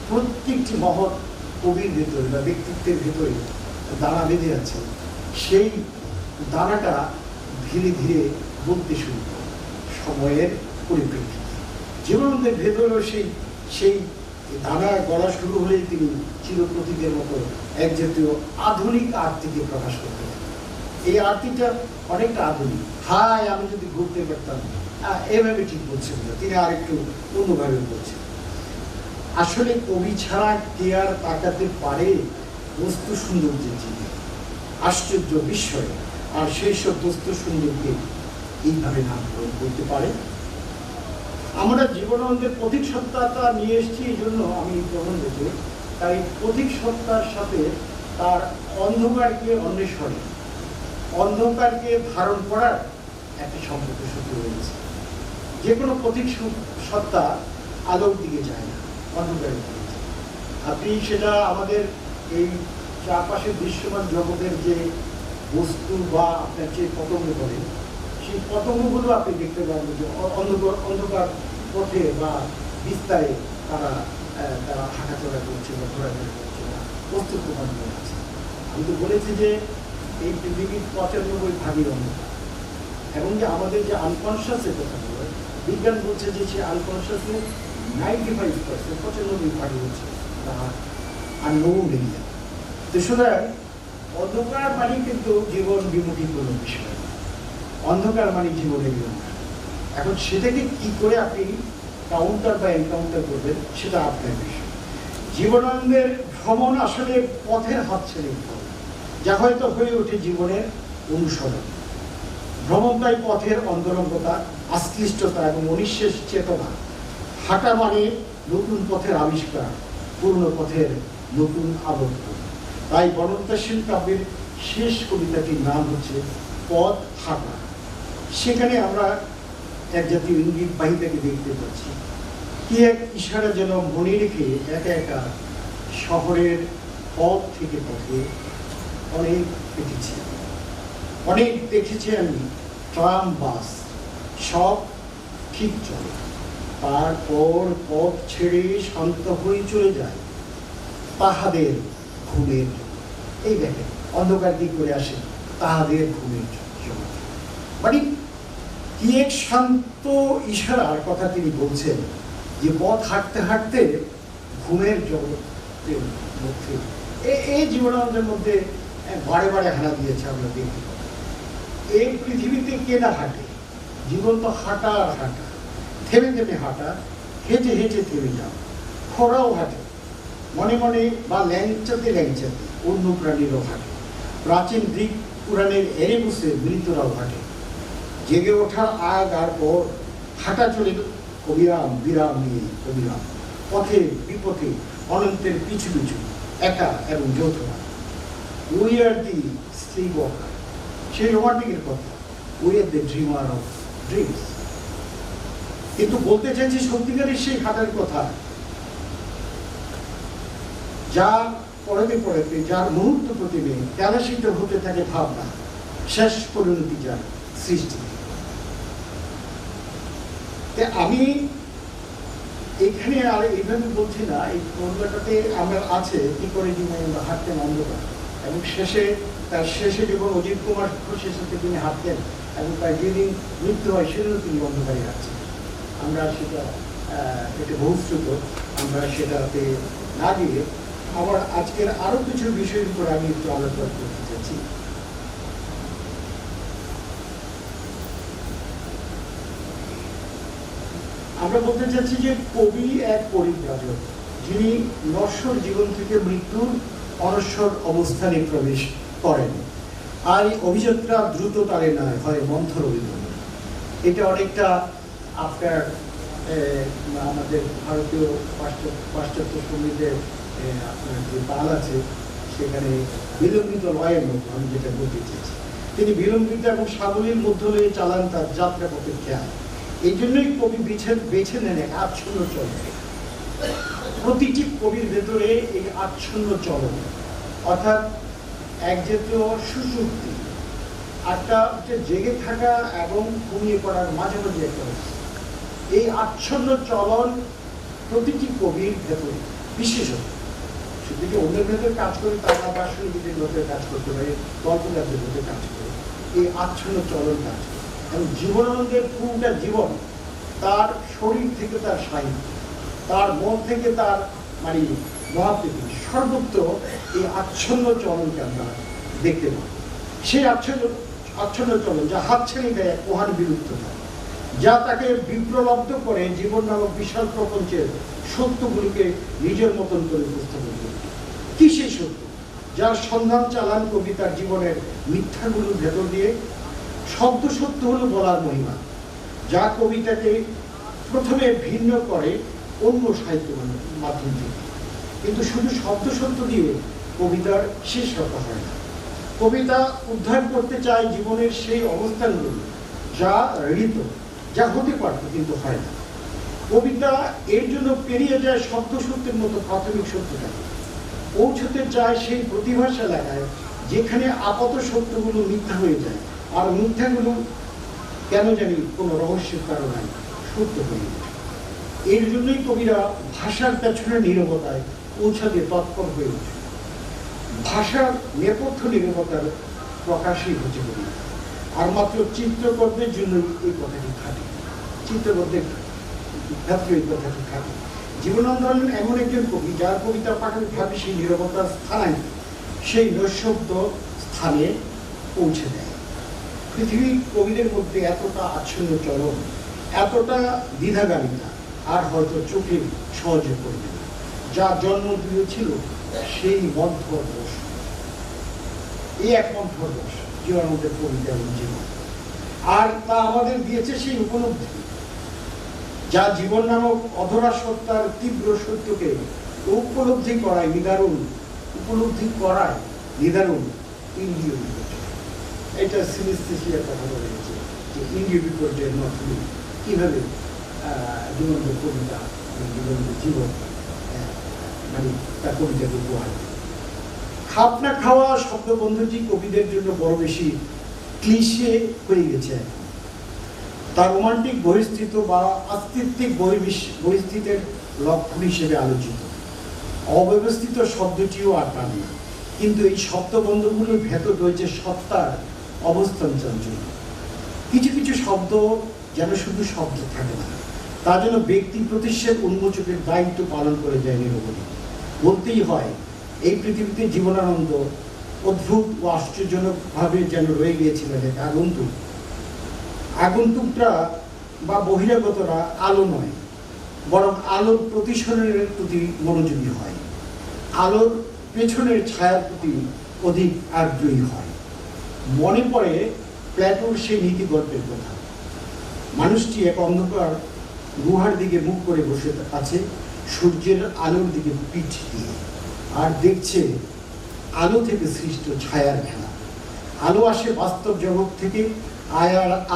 প্রত্যেকটি মহৎ কবির ভেতরে বা ব্যক্তিত্বের ভেতরে দানা বেঁধে আছে। সেই দানাটা ধীরে ধীরে বলতে শুরু করে সময়ের পরিপ্রেক্ষিতে। জীবনানন্দের ভেতরেও সেই দানা গড়া শুরু হলেই তিনি চিরপ্রতীকের মতো এক জাতীয় আধুনিক আরতিকে প্রকাশ করতে পারেন। এই আরতিটা অনেকটা আধুনিক। হায় আমি যদি ঘুরতে পারতাম, এভাবে ঠিক বলছেন না, তিনি আর একটু অন্যভাবে বলছেন। আসলে কবি ছাড়া কে আর তাকাতে পারে বস্তু সৌন্দর্যের দিকে, আশ্চর্য বিস্ময়, আর সেই সব বস্তু সৌন্দর্যকে এইভাবে নামকরণ করতে পারে। আমরা জীবনানন্দের প্রতীক সত্তাটা নিয়ে এসেছি, এই জন্য আমি প্রবন্ধকে তাই প্রতীক সত্তার সাথে তার অন্ধকারকে অন্বেষণে, অন্ধকারকে ধারণ করার একটা সম্পর্ক সূত্র রয়েছে। যে কোনো প্রতীক সত্তা আলোর দিকে যায় না, অন্ধকারের দিকে যায়। আপনি সেটা আমাদের এই চারপাশের দৃশ্যমান জগতের যে বস্তু বা আপনার যে পতঙ্গ বলেন, সেই পতঙ্গগুলো আপনি দেখতে পাবেন যে অন্ধকার পথে বা বিস্তারে তারা তারা হাঁটাচলা করছে বা ঘোরাঘুরি করছে না, অস্তিত্ববান হয়ে আছে। আমি তো বলেছি যে এই পৃথিবীর 95% অন্ধকার, এবং যে আমাদের যে আনকনসিয়াসের কথা বলে বিজ্ঞান বলছে যে সে আনকনসিয়াসের 95%, 95% হচ্ছে তার আননোন এরিয়া। তো সুতরাং অন্ধকার মানে কিন্তু জীবন বিমুখী কোনো বিষয়, অন্ধকার মানে জীবনের বিমুখী। এখন সেটাকে কি করে আপনি কাউন্টার বা এনকাউন্টার করবেন সেটা আপনার বিষয়। জীবনানন্দের ভ্রমণ আসলে পথের হাত ছেড়ে যা হয়তো হয়ে ওঠে জীবনের অনুসরণ। ভ্রমণ তাই পথের অন্তরঙ্গতা, আশ্লিষ্টতা এবং অনিঃশেষ চেতনা। হাঁটা মানে নতুন পথের আবিষ্কার, পুরনো পথের নতুন আবর্তন। তাই বনলতাসেন কাব্যের শেষ কবিতাটির নাম হচ্ছে পথ হাঁটা। সেখানে আমরা এক জাতীয় ইঙ্গিত বাহিতাকে দেখতে পাচ্ছি, কি এক ইশারা যেন মনে রেখে একা একা শহরের পথ থেকে পথে অনেক হেঁটেছি, অনেক দেখেছি আমি ট্রাম বাস, সব ঠিক চলে, তারপর পথ ছেড়ে শান্ত হয়ে চলে যায় তাহাদের ঘুমের। এই দেখেন অন্ধকার কি করে আসে, তাহাদের ঘুমের জগৎ। মানে কি এক শান্ত ইশারার কথা তিনি বলছেন, যে পথ হাঁটতে হাঁটতে ঘুমের জগতের মধ্যে এই জীবনানন্দের মধ্যে বারে বারে হানা দিয়েছে। আমরা দেখতে পাই এই পৃথিবীতে কে না হাঁটে, জীবন তো হাঁটা আর হাঁটা, থেমে থেমে হাঁটা, হেঁটে হেঁটে থেমে যাও। খোঁড়াও হাঁটে মনে মনে বা ল্যাংচাতে ল্যাংচাতে, অন্য প্রাণীরও হাঁটে। প্রাচীন গ্রিক পুরাণের এরেবুসে মৃতরাও হাঁটে। জেগে ওঠার আগ আর পর হাঁটা চলে অবিরাম বিরাম নিয়ে অবিরাম, পথে বিপথে অনন্তের পিছু পিছু, একা এবং যৌথ। We are the sleepwalker, সেই রোমান্টিকের কথা, we are the dreamer of dreams. কিন্তু বলতে চাইছি সত্যিকারের সেই হাঁটার কথা, যা পড়াতে পড়াতে যার মুহূর্ত প্রতিদিন ক্যালাসিত হতে থাকে ভাবনা, শেষ পরিণতি যার সৃষ্টি। আমি এখানে আর এইভাবে বলছি না, এই কবিতাটাতে আমরা আছে কি করে জীবনে আমরা হাঁটতেন অন্ধকার, এবং শেষে তার শেষে যখন অজিত কুমার ঘোষের সাথে তিনি হাঁটতেন এবং তার যেদিন মৃত্যু হয় সেদিনও তিনি অন্ধকারে হাঁটছেন। আমরা সেটা এটা বহুশ্রুত, আমরা সেটাতে না গিয়ে আবার আজকের আরো কিছু বিষয়ের উপর আমি একটু আলোচনা করতে চাচ্ছি। আমরা বলতে চাচ্ছি যে কবি এক পরিব্রাজক, যিনি নশ্বর জীবন থেকে মৃত্যুর অনশ্বর অবস্থানে প্রবেশ করেন। আর এই অভিযাত্রা দ্রুত তারে নয়, হয় মন্থর অভিযান। এটা অনেকটা আপনার আমাদের ভারতীয় পাশ্চাত্য সঙ্গীতের আপনার যে তাল আছে সেখানে বিলম্বিত লয়ের মতো আমি যেটা বলতে চেয়েছি। তিনি বিলম্বিত এবং সাবলীল মধ্য হয়ে চালান তার যাত্রা পথের খেয়াল। এই জন্যই কবি বেছে নেন এক আচ্ছন্ন চলন। প্রতিটি কবির ভেতরে এই আচ্ছন্ন চলন, অর্থাৎ এক জাতীয় সুষুপ্তি, একটা জেগে থাকা এবং ঘুমিয়ে পড়ার মাঝামাঝি একটা অবস্থা। এই আচ্ছন্ন চলন প্রতিটি কবির ভেতরে, বিশেষত শুধু যে অন্যের ভেতরে কাজ করে তার না, দার্শনিকদের ভেতরে কাজ করতে পারে, কল্পনাদের ভেতরে কাজ করে, এই আচ্ছন্ন চলন কাজ করে। এবং জীবনানন্দের পুরোটা জীবন, তার শরীর থেকে তার সাহিত্য, তার মন থেকে তার মানে মহাপৃথিবী, সর্বত্র এই আচ্ছন্ন চলনকে আমরা দেখতে পাই। সেই আচ্ছন্ন চলন যা হাত ছেড়ে দেয় মহান বিলুপ্ততা, যা তাকে বিপ্রলব্ধ করে জীবন নামক বিশাল প্রপঞ্চের সত্যগুলিকে নিজের মতন করে উপস্থাপন করে। কি সেই সত্য যার সন্ধান চালান কবিতার জীবনের মিথ্যাগুলোর ভেতর দিয়ে? শব্দ সত্য হলো বলার মহিমা, যা কবিতাকে প্রথমে ভিন্ন করে অন্য সাহিত্য মাধ্যম থেকে। কিন্তু শুধু শব্দ সত্য দিয়ে কবিতার শেষ রক্ষা হয় না। কবিতা উদ্ধার করতে চায় জীবনের সেই অবস্থানগুলো যা ঋত, যা হতে পারত কিন্তু হয় না। কবিতা এর জন্য পেরিয়ে যায় শব্দ সত্যের মতো প্রাথমিক সত্যটাকে, পৌঁছতে চায় সেই প্রতিভাস এলাকায় যেখানে আপাত সত্যগুলো মিথ্যা হয়ে যায়, আর মিথ্যাগুলো কেন জানি কোনো রহস্যের কারণে সত্য হয়ে যায়। এর জন্যই কবিরা ভাষার পেছনে নীরবতায় পৌঁছাতে তৎপর হয়ে ওঠে। ভাষার নেপথ্য নীরবতার প্রকাশই হচ্ছে কবিতা। আর মাত্র চিত্রকরদের জন্য এই কথাটি খাটে, চিত্রকরদের ক্ষেত্রে এই কথাটি খাটে। জীবনানন্দ হলেন এমন একজন কবি যার কবিতার পাঠকভাবে সেই নীরবতার স্থানায় সেই নৈশব্দ স্থানে পৌঁছে দেয়। পৃথিবীর কবিদের মধ্যে এতটা আচ্ছন্ন চলন, এতটা দ্বিধাগামিতা আর হয়তো চোখে সহজে পড়বে না। যা জন্ম দিয়েছিল সেই মন্থর রস, এই এক মন্থর রস জীবনানন্দের কবিতা এবং জীবন। আর তা আমাদের দিয়েছে সেই উপলব্ধি, যা জীবন নামক অধরা সত্তার তীব্র সত্যকে উপলব্ধি করায় নিদারুণ, উপলব্ধি করায় নিদারুণ ইন্দ্রিয় বিপর্যয়। এটা সিনেস্থেসিয়ার কথা বলা হয়েছে যে ইন্দ্রিয় বিপর্যয়ের মাধ্যমে কীভাবে জীবনের কবিতা, জীবনের জীবন মানে তার কবিতাকে উপহার। খাপনা খাওয়া শব্দবন্ধটি কবিদের জন্য বড় বেশি ক্লিশে হয়ে গেছে এখন। তার রোমান্টিক বহিস্থিত বা আস্তিত্বিক বহিস্থিতের লক্ষণ হিসেবে আলোচিত। অব্যবস্থিত শব্দটিও আর টান না, কিন্তু এই শব্দবন্ধগুলোর ভেতর রয়েছে সত্তার অবস্থান চাঞ্চল্য। কিছু কিছু শব্দ যেন শুধু শব্দ থাকে না, তা যেন ব্যক্তি প্রতিষ্ঠার উন্মোচকের দায়িত্ব পালন করে যায় নিরবধি। বলতেই হয় এই পৃথিবীতে জীবনানন্দ অদ্ভুত ও আশ্চর্যজনকভাবে যেন রয়ে গিয়েছিলেন এক আগন্তুক। আগন্তুকরা বা বহিরাগতরা আলো নয়, বরং আলোর প্রতিসরণের প্রতি মনোযোগী হয়, আলোর পেছনের ছায়ার প্রতি অধিক আগ্রহী হয়। মনে পড়ে প্ল্যাটোর সেই নীতি গল্পের কথা। মানুষটি এক অন্ধকার গুহার দিকে মুখ করে বসে আছে, সূর্যের আলোর দিকে পিঠ দিয়ে, আর দেখছে আলো থেকে সৃষ্ট ছায়ার খেলা। আলো আসে বাস্তব জগৎ থেকে,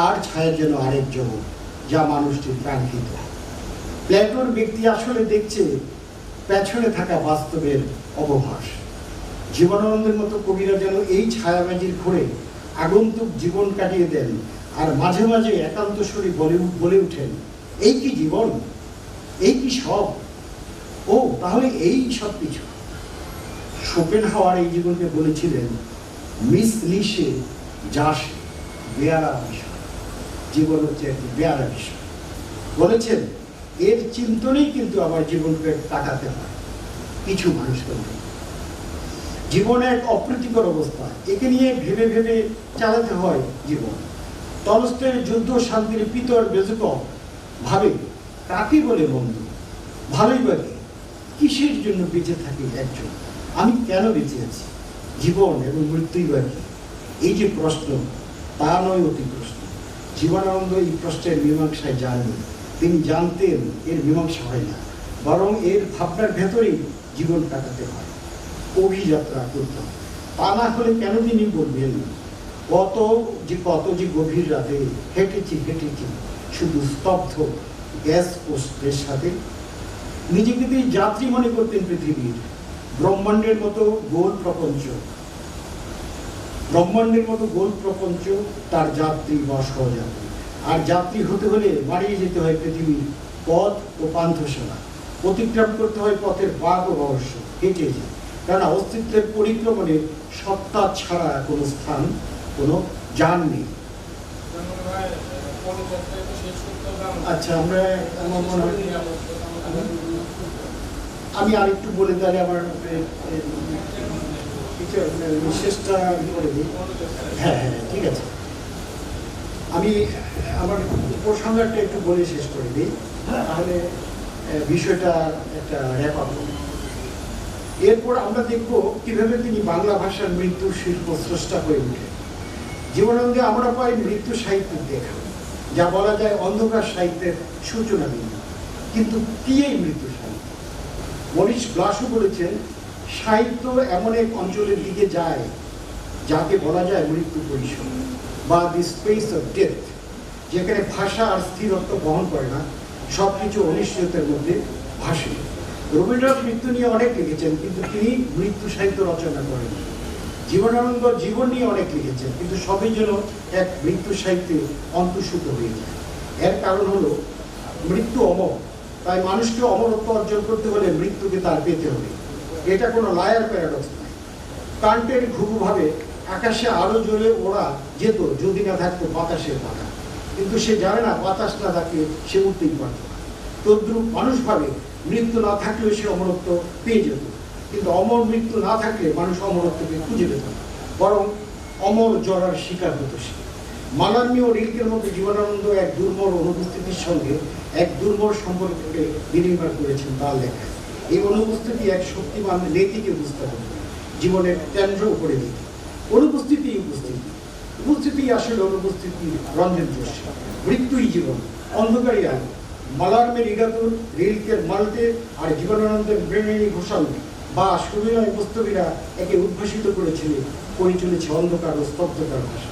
আর ছায়া যেন আরেক জগৎ, যা মানুষটির কাঙ্ক্ষিত। প্ল্যাটোর ব্যক্তি আসলে দেখছে পেছনে থাকা বাস্তবের অবভাস। জীবনানন্দের মতো কবিরা যেন এই ছায়াবাজির ঘুরে আগন্তুক জীবন কাটিয়ে দেন, আর মাঝে মাঝে একান্ত স্বরে বলে উঠেন, এই কি জীবন, এই কি সব, ও তাহলে এই সব কিছু। শোপেনহাওয়ার এই জীবনকে বলেছিলেন মিস লিশে যাসে, বেয়ারা বিষয়। জীবন হচ্ছে একটি বেয়ারা বিষয়। বলেছেন এর চিন্তনেই কিন্তু আমার জীবনকে কাটাতে হয় কিছু মানুষকে। জীবন এক অপ্রীতিকর অবস্থা, একে নিয়ে ভেবে ভেবে চালাতে হয় জীবন। তলস্টয়ের যুদ্ধ শান্তির পিতর বেজুকভ ভাবে কাকে বলে বন্ধু, ভালোই বাকি, কিসের জন্য বেঁচে থাকি একজন, আমি কেন বেঁচে আছি, জীবন এবং মৃত্যুই বাকি, এই যে প্রশ্ন, তা নয় অতি প্রশ্ন। জীবনানন্দ এই প্রশ্নের মীমাংসায় যাননি। তিনি জানতেন এর মীমাংসা হয় না, বরং এর ভাবনার ভেতরেই জীবন কাটাতে হয়, অভিযাত্রা করতাম। তা না হলে কেন তিনি বলবেন কত যে গভীর রাতে হেঁটেছি শুধু স্তব্ধ গ্যাস পোস্টের সাথে। নিজেকে তিনি যাত্রী মনে করতেন পৃথিবীর, ব্রহ্মাণ্ডের মতো গোল প্রপঞ্চ তার যাত্রী বা সহযাত্রী। আর যাত্রী হতে হলে বাড়িয়ে যেতে হয় পৃথিবীর পথ ও পান্থশালা, অতিক্রম করতে হয় পথের বাঘ ও রহস্য, হেঁটে যায়। কারণ অস্তিত্বের পরিক্রমণে সত্তা ছাড়া কোনো স্থান, কোনো যান নেই। আচ্ছা, আমরা আমার মনে হয় আমি আরেকটু বলে তাহলে আমার শেষটা করে দিই। হ্যাঁ হ্যাঁ, ঠিক আছে। আমি আমার উপসংহারটা একটু বলে শেষ করে দিই, তাহলে বিষয়টা একটা র্যাপ আপ হবে। এরপর আমরা দেখব কিভাবে তিনি বাংলা ভাষার মৃত্যু শিল্প স্রষ্টা হয়ে ওঠে। জীবনানন্দে আমরা পাই মৃত্যু সাহিত্যের দেখা, যা বলা যায় অন্ধকার সাহিত্যের সূচনা বিন্দু। কিন্তু কি এই মৃত্যু সাহিত্য? মনীষ ব্লাসু বলেছেন, সাহিত্য এমন এক অঞ্চলের দিকে যায় যাকে বলা যায় মৃত্যু পরিসর বা দি স্পেস অফ ডেথ, যেখানে ভাষা আর স্থিরত্ব বহন করে না, সব কিছু অনিশ্চয়তার মধ্যে ভাসে। রবীন্দ্রনাথ মৃত্যু নিয়ে অনেক লিখেছেন, কিন্তু তিনি মৃত্যু সাহিত্য রচনা করেন। জীবনানন্দ জীবন নিয়ে অনেক লিখেছেন, কিন্তু সবই যেন এক মৃত্যু সাহিত্যে অন্তঃসূত হয়ে যায়। এর কারণ হলো মৃত্যু অমর, তাই মানুষকে অমরত্ব অর্জন করতে হলে মৃত্যুকে তার পেতে হবে। এটা কোনো লায়ার প্যারাডক্স নয়। কান্টের ঘুঘুভাবে আকাশে আলো জ্বলে ওরা যেত যদি না থাকতো বাতাসের বাধা, কিন্তু সে জানে না বাতাস না থাকলে সে উঠতেই পারত না। তদ্রুপ মানুষ ভাবে মৃত্যু না থাকলেও সে অমরত্ব পেয়ে যেত, কিন্তু অমর মৃত্যু না থাকলে মানুষ অমরত্বকে খুঁজে পেত না, বরং অমর জরার শিকার হতো সে। মালান্নি ও রিলকের মধ্যে জীবনানন্দ এক দুর্মর অনুপস্থিতির সঙ্গে এক দুর্মর সম্পর্ককে বিনিময় করেছেন তার লেখায়। এই অনুপস্থিতি এক শক্তিমান নীতিকে উপস্থাপন করে, জীবনের কেন্দ্র উপরে নীতি। অনুপস্থিতি উপস্থিতি আসলে অনুপস্থিতি রঞ্জন যোশী। মৃত্যুই জীবন, অন্ধকারই আলো। মালার্মের ইগাতুর, রিলকের মাল্টে আর জীবনানন্দের ব্রেনেনি ঘোষাল বা সুবিনয় বস্তবীরা একে উদ্ভাসিত করে চলেছে অন্ধকার ও স্তব্ধতার ভাষা।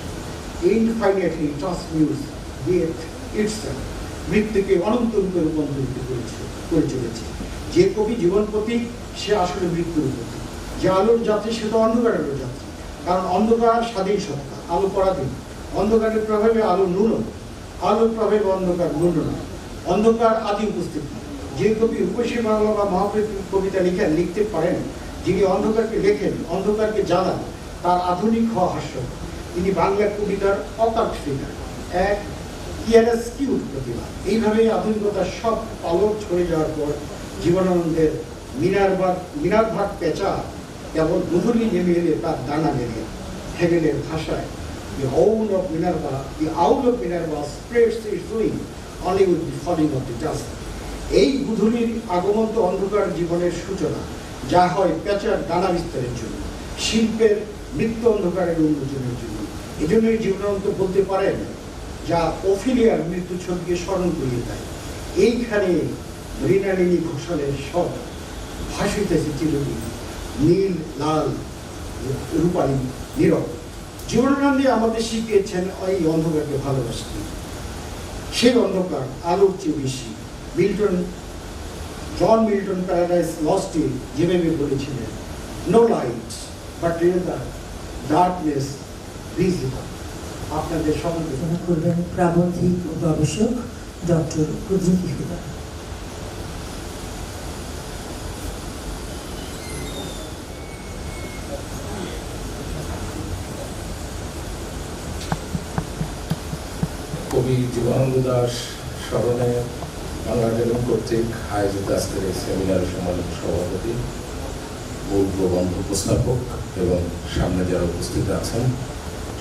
ইনফাইনাইটলি ট্রান্সমিউটস ডেথ ইটসেলফ, মৃত্যুকে অনন্ত রূপে রূপান্তরিত করে চলেছে। যে কবি জীবন প্রতীক, সে আসলে মৃত্যুর প্রতীক। যে আলোর যাত্রী, সে তো অন্ধকারেরও যাত্রী, কারণ অন্ধকার স্বাধীন সত্তা, আলো পরাধীন। অন্ধকারের প্রভাবে আলো ন্যূন, আলোর প্রভাবে অন্ধকার ন্যূন নয়। অন্ধকার আদি উপস্থিতি। যে কবি রূপসী বাংলা বা মহাপ্রীতি কবিতা লিখতে পারেন, যিনি অন্ধকারকে লেখেন, অন্ধকারকে জানান, তার আধুনিক হওয়া হাস্যকর। তিনি বাংলা কবিতার অকাট ফিগার, এক কিয়ারাস্কিউট প্রতিভা। এইভাবেই আধুনিকতার সব পালক ছড়ে যাওয়ার পর জীবনানন্দের মিনারভাগ পেঁচা কেবল গুধুলি নেমে এলে তার দানা বেরিয়ে। হেগেলের ভাষায় the owl of Minerva spreads its wing only with the falling of the dusk. এই গুধুলির আগমন তো অন্ধকার জীবনের সূচনা, যা হয় পেঁচার দানা বিস্তারের জন্য, শিল্পের মৃত্যু অন্ধকারের উন্মোচনের জন্য। এই জন্যই জীবনানন্দ বলতে পারেন, যা ওফিলিয়ার মৃত্যু ছবিকে স্মরণ করিয়ে দেয়। এইখানে মৃণালিনী ঘোষালের সব ভাসিতেছে চিরদিন, নীল লাল রূপালী নীরব। জীবনানন্দে আমাদের শিখিয়েছেন এই অন্ধকারকে ভালোবাসতে। সেই অন্ধকার আলোর চেয়ে বেশি। জন মিল্টন প্যারাডাইস লস্টে যেভাবে বলেছিলেন, no light but rather darkness visible. আপনাদের সমালোচনা করবেন প্রাবন্ধিক ও গবেষক ডক্টর কুদ্রুতি হুদা। কবি জীবনানন্দ দাশ স্মরণে বাংলা একাডেমি কর্তৃক আয়োজিত আজকের এই সেমিনার সম্মেলনের সভাপতি, মূল প্রবন্ধ উপস্থাপক এবং সামনে যারা উপস্থিত আছেন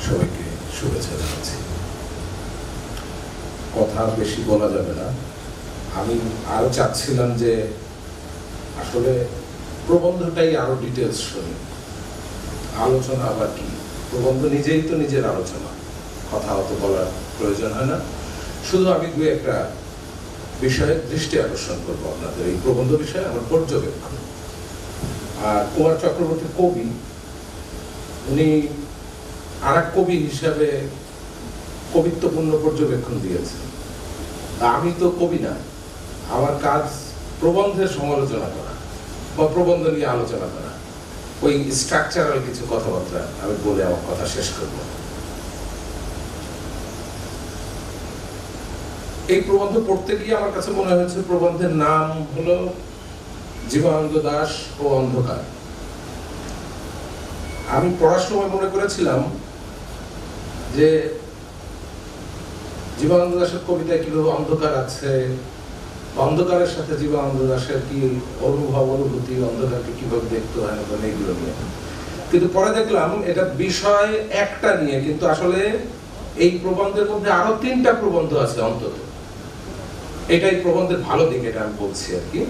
সবাইকে শুভেচ্ছা জানাচ্ছি। কথা বেশি বলা যাবে না। আমি আরো চাচ্ছিলাম যে আসলে প্রবন্ধটাই আরো ডিটেলস শুনি। আলোচনা আবার কি, প্রবন্ধ নিজেই তো নিজের আলোচনা, কথা অত বলার প্রয়োজন হয় না। শুধু আমি দু একটা বিষয়ে দৃষ্টি আকর্ষণ করবো আপনাদের এই প্রবন্ধ বিষয়ে, আমার পর্যবেক্ষণ। আর কুমার চক্রবর্তী কবি, উনি আর এক কবি হিসাবে কবিত্বপূর্ণ পর্যবেক্ষণ দিয়েছেন। আমি তো কবি না, আমার কাজ প্রবন্ধের সমালোচনা করা বা প্রবন্ধ নিয়ে আলোচনা করা। ওই স্ট্রাকচারাল কিছু কথাবার্তা আমি বলে আমার কথা শেষ করব। এই প্রবন্ধ পড়তে গিয়ে আমার কাছে মনে হয়েছে প্রবন্ধের নাম হলো জীবনানন্দ দাশ ও অন্ধকার। আমি পড়ার সময় মনে করেছিলাম যে জীবনানন্দ দাশের কবিতায় কিভাবে অন্ধকার আছে, অন্ধকারের সাথে জীবনানন্দ দাশের কি অনুভব অনুভূতি, অন্ধকারকে কিভাবে দেখতে হয় না এইগুলো নিয়ে। কিন্তু পরে দেখলাম এটা বিষয় একটা নিয়ে, কিন্তু আসলে এই প্রবন্ধের মধ্যে আরো 3টা প্রবন্ধ আছে অন্তত। এটাই প্রবন্ধের ভালো দিক, এটা আমি বলছি আর কি।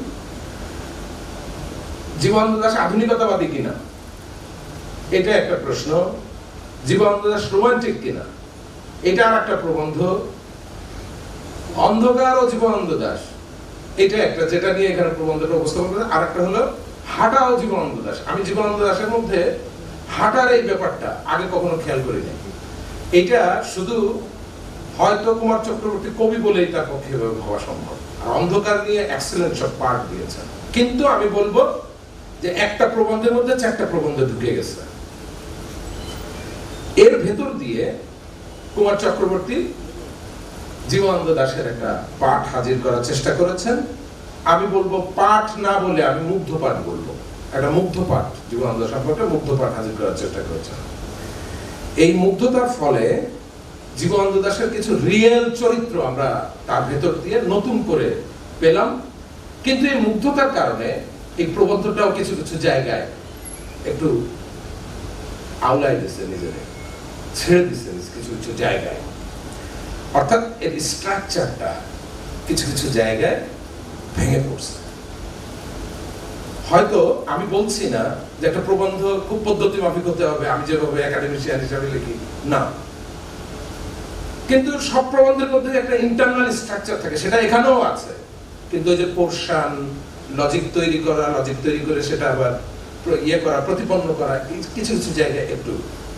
জীবনানন্দ দাশ আধুনিকতাবাদী কিনা এটা একটা প্রশ্ন, জীবনানন্দ দাশ রোমান্টিক কিনা এটা আর একটা প্রবন্ধ, অন্ধকার ও জীবনানন্দ দাশ এটা একটা, যেটা নিয়ে এখানে প্রবন্ধটা উপস্থাপন করে। আর একটা হলো হাঁটা ও জীবনানন্দ দাশ। আমি জীবনানন্দ দাশের মধ্যে হাঁটার এই ব্যাপারটা আগে কখনো খেয়াল করিনি। এটা শুধু হয়তো কুমার চক্রবর্তী কবি বলেই তার পক্ষে হওয়া সম্ভব। আর অন্ধকার নিয়ে এক্সেলেন্ট সব পার্ট দিয়েছেন। কিন্তু আমি বলবো যে একটা প্রবন্ধের মধ্যে 4টা প্রবন্ধ ঢুকে গেছে। এর ভেতর দিয়ে কুমার চক্রবর্তী জীবনানন্দ দাশের একটা পাঠ হাজির করার চেষ্টা করেছেন আমি বলবো পাঠ না বলে আমি মুগ্ধ পাঠ বলবো। একটা মুগ্ধ পাঠ জীবনানন্দ সম্পর্কে মুগ্ধ পাঠ হাজির করার চেষ্টা করেছেন। এই মুগ্ধতার ফলে জীবনানন্দ দাশের কিছু রিয়েল চরিত্র আমরা তার ভেতর দিয়ে নতুন করে পেলাম। কিন্তু এই মুগ্ধতার কারণে এই প্রবন্ধটাও কিছু কিছু জায়গায় একটু আউলাই দিচ্ছে, নিজেদের ছেড়ে দিচ্ছে কিছু কিছু জায়গায়। অর্থাৎ এর স্ট্রাকচারটা কিছু কিছু জায়গায় ভেঙে পড়ছে। হয়তো আমি বলছি না যে একটা প্রবন্ধ খুব পদ্ধতি মাফিক হতে হবে, আমি যেভাবে একাডেমিশিয়ান হিসাবে লিখি, না। কিন্তু সব প্রবন্ধের মধ্যে একটা ইন্টারনাল স্ট্রাকচার থাকে, সেটা এখানেও আছে। কিন্তু ওই যে পোর্শন, লজিক তৈরি করে সেটা আবার ইয়ে করা, প্রতিপন্ন করা, কিছু কিছু জায়গায় একটু